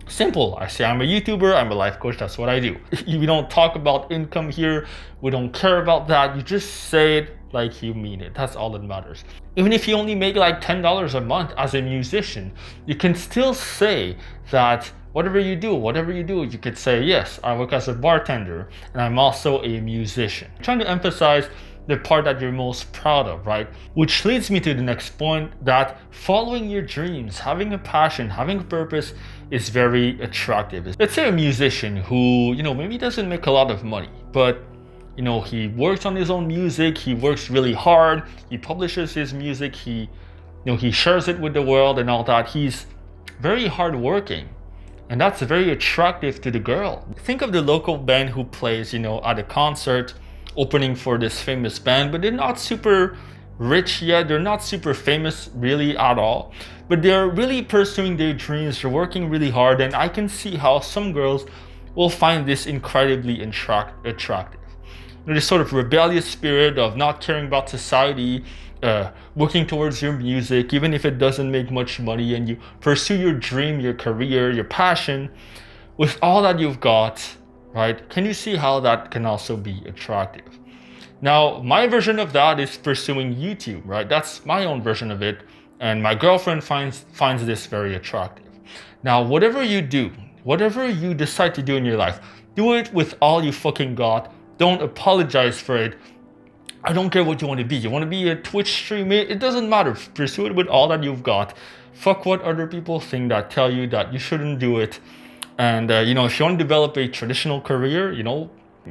Simple. I say I'm a YouTuber, I'm a life coach, that's what I do. We don't talk about income here. We don't care about that. You just say it like you mean it. That's all that matters. Even if you only make like $10 a month as a musician, you can still say that whatever you do, you could say, yes, I work as a bartender and I'm also a musician. I'm trying to emphasize the part that you're most proud of, right? Which leads me to the next point, that following your dreams, having a passion, having a purpose is very attractive. Let's say a musician who, maybe doesn't make a lot of money, but he works on his own music, he works really hard, he publishes his music, he shares it with the world and all that. He's very hardworking. And that's very attractive to the girl. Think of the local band who plays, at a concert, opening for this famous band, but they're not super rich yet. They're not super famous really at all, but they're really pursuing their dreams. They're working really hard, and I can see how some girls will find this incredibly attractive. This sort of rebellious spirit of not caring about society, working towards your music, even if it doesn't make much money, and you pursue your dream, your career, your passion with all that you've got, right? Can you see how that can also be attractive? Now, my version of that is pursuing YouTube, right? That's my own version of it, and my girlfriend finds this very attractive. Now, whatever you do, whatever you decide to do in your life, do it with all you fucking got. Don't apologize for it. I don't care what you want to be. You want to be a Twitch streamer? It doesn't matter. Pursue it with all that you've got. Fuck what other people think that tell you that you shouldn't do it. And if you want to develop a traditional career,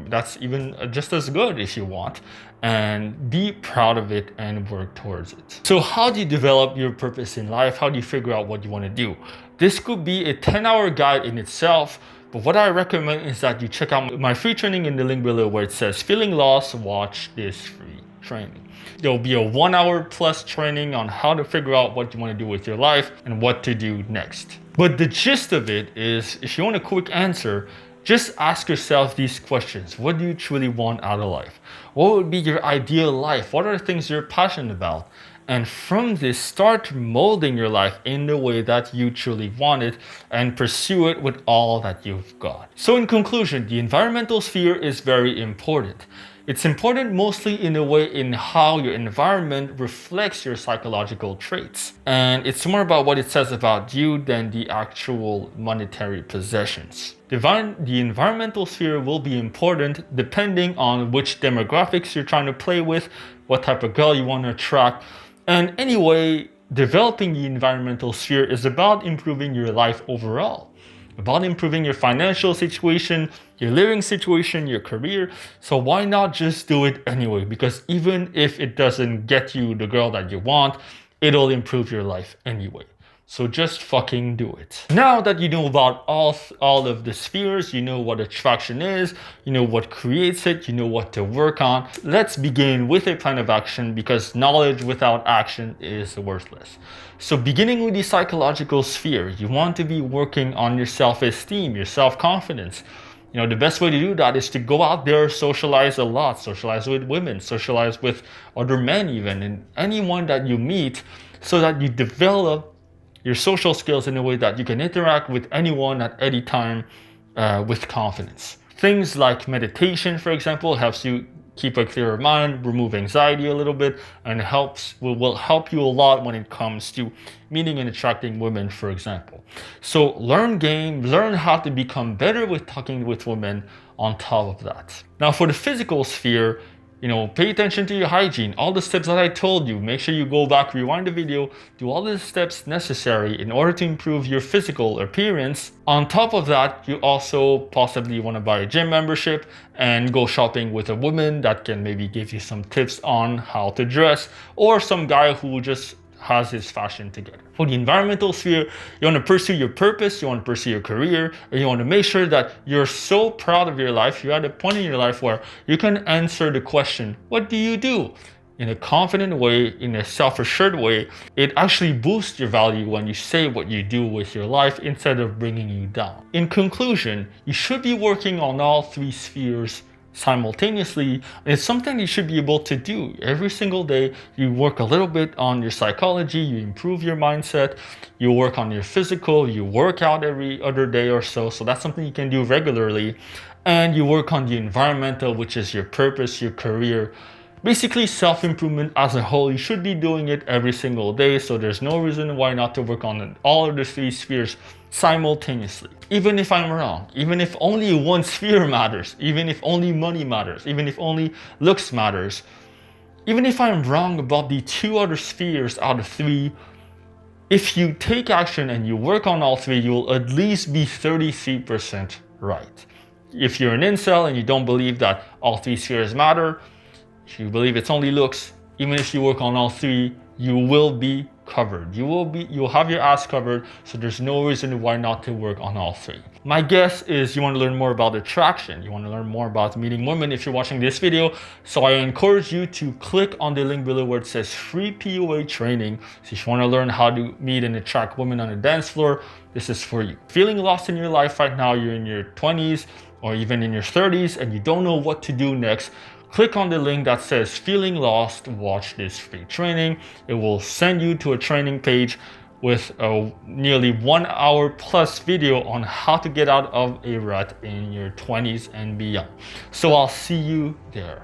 that's even just as good if you want. And be proud of it and work towards it. So how do you develop your purpose in life? How do you figure out what you want to do? This could be a 10-hour guide in itself. But what I recommend is that you check out my free training in the link below where it says feeling lost, watch this free training. There'll be a 1-hour plus training on how to figure out what you want to do with your life and what to do next. But the gist of it is, if you want a quick answer, just ask yourself these questions. What do you truly want out of life? What would be your ideal life? What are the things you're passionate about? And from this, start molding your life in the way that you truly want it and pursue it with all that you've got. So in conclusion, the environmental sphere is very important. It's important mostly in a way in how your environment reflects your psychological traits. And it's more about what it says about you than the actual monetary possessions. The environmental sphere will be important depending on which demographics you're trying to play with, what type of girl you want to attract. And anyway, developing the environmental sphere is about improving your life overall, about improving your financial situation, your living situation, your career. So why not just do it anyway? Because even if it doesn't get you the girl that you want, it'll improve your life anyway. So just fucking do it. Now that you know about all of the spheres, you know what attraction is, you know what creates it, you know what to work on, let's begin with a plan of action, because knowledge without action is worthless. So beginning with the psychological sphere, you want to be working on your self-esteem, your self-confidence. The best way to do that is to go out there, socialize a lot, socialize with women, socialize with other men even, and anyone that you meet, so that you develop your social skills in a way that you can interact with anyone at any time with confidence. Things like meditation, for example, helps you keep a clearer mind, remove anxiety a little bit, and will help you a lot when it comes to meeting and attracting women, for example. So learn how to become better with talking with women on top of that. Now for the physical sphere, You know, pay attention to your hygiene, all the steps that I told you. Make sure you go back, rewind the video, do all the steps necessary in order to improve your physical appearance. On top of that, you also possibly want to buy a gym membership and go shopping with a woman that can maybe give you some tips on how to dress, or some guy who just has his fashion together. For the environmental sphere, you want to pursue your purpose, you want to pursue your career, and you want to make sure that you're so proud of your life, you're at a point in your life where you can answer the question, what do you do? In a confident way, in a self-assured way. It actually boosts your value when you say what you do with your life instead of bringing you down. In conclusion, you should be working on all three spheres simultaneously. It's something you should be able to do every single day. You work a little bit on your psychology, you improve your mindset, you work on your physical, you work out every other day or so. So that's something you can do regularly. And you work on the environmental, which is your purpose, your career. Basically, self-improvement as a whole, you should be doing it every single day. So there's no reason why not to work on all of the three spheres simultaneously. Even if I'm wrong, even if only one sphere matters, even if only money matters, even if only looks matters, even if I'm wrong about the two other spheres out of three, if you take action and you work on all three, you'll at least be 33% right. If you're an incel and you don't believe that all three spheres matter, if you believe it's only looks, even if you work on all three, you will be covered. You'll have your ass covered, so there's no reason why not to work on all three. My guess is you want to learn more about attraction. You want to learn more about meeting women if you're watching this video. So I encourage you to click on the link below where it says free PUA training. So if you want to learn how to meet and attract women on a dance floor, this is for you. Feeling lost in your life right now, you're in your 20s or even in your 30s and you don't know what to do next, click on the link that says feeling lost, watch this free training. It will send you to a training page with a nearly 1 hour plus video on how to get out of a rut in your 20s and beyond. So I'll see you there.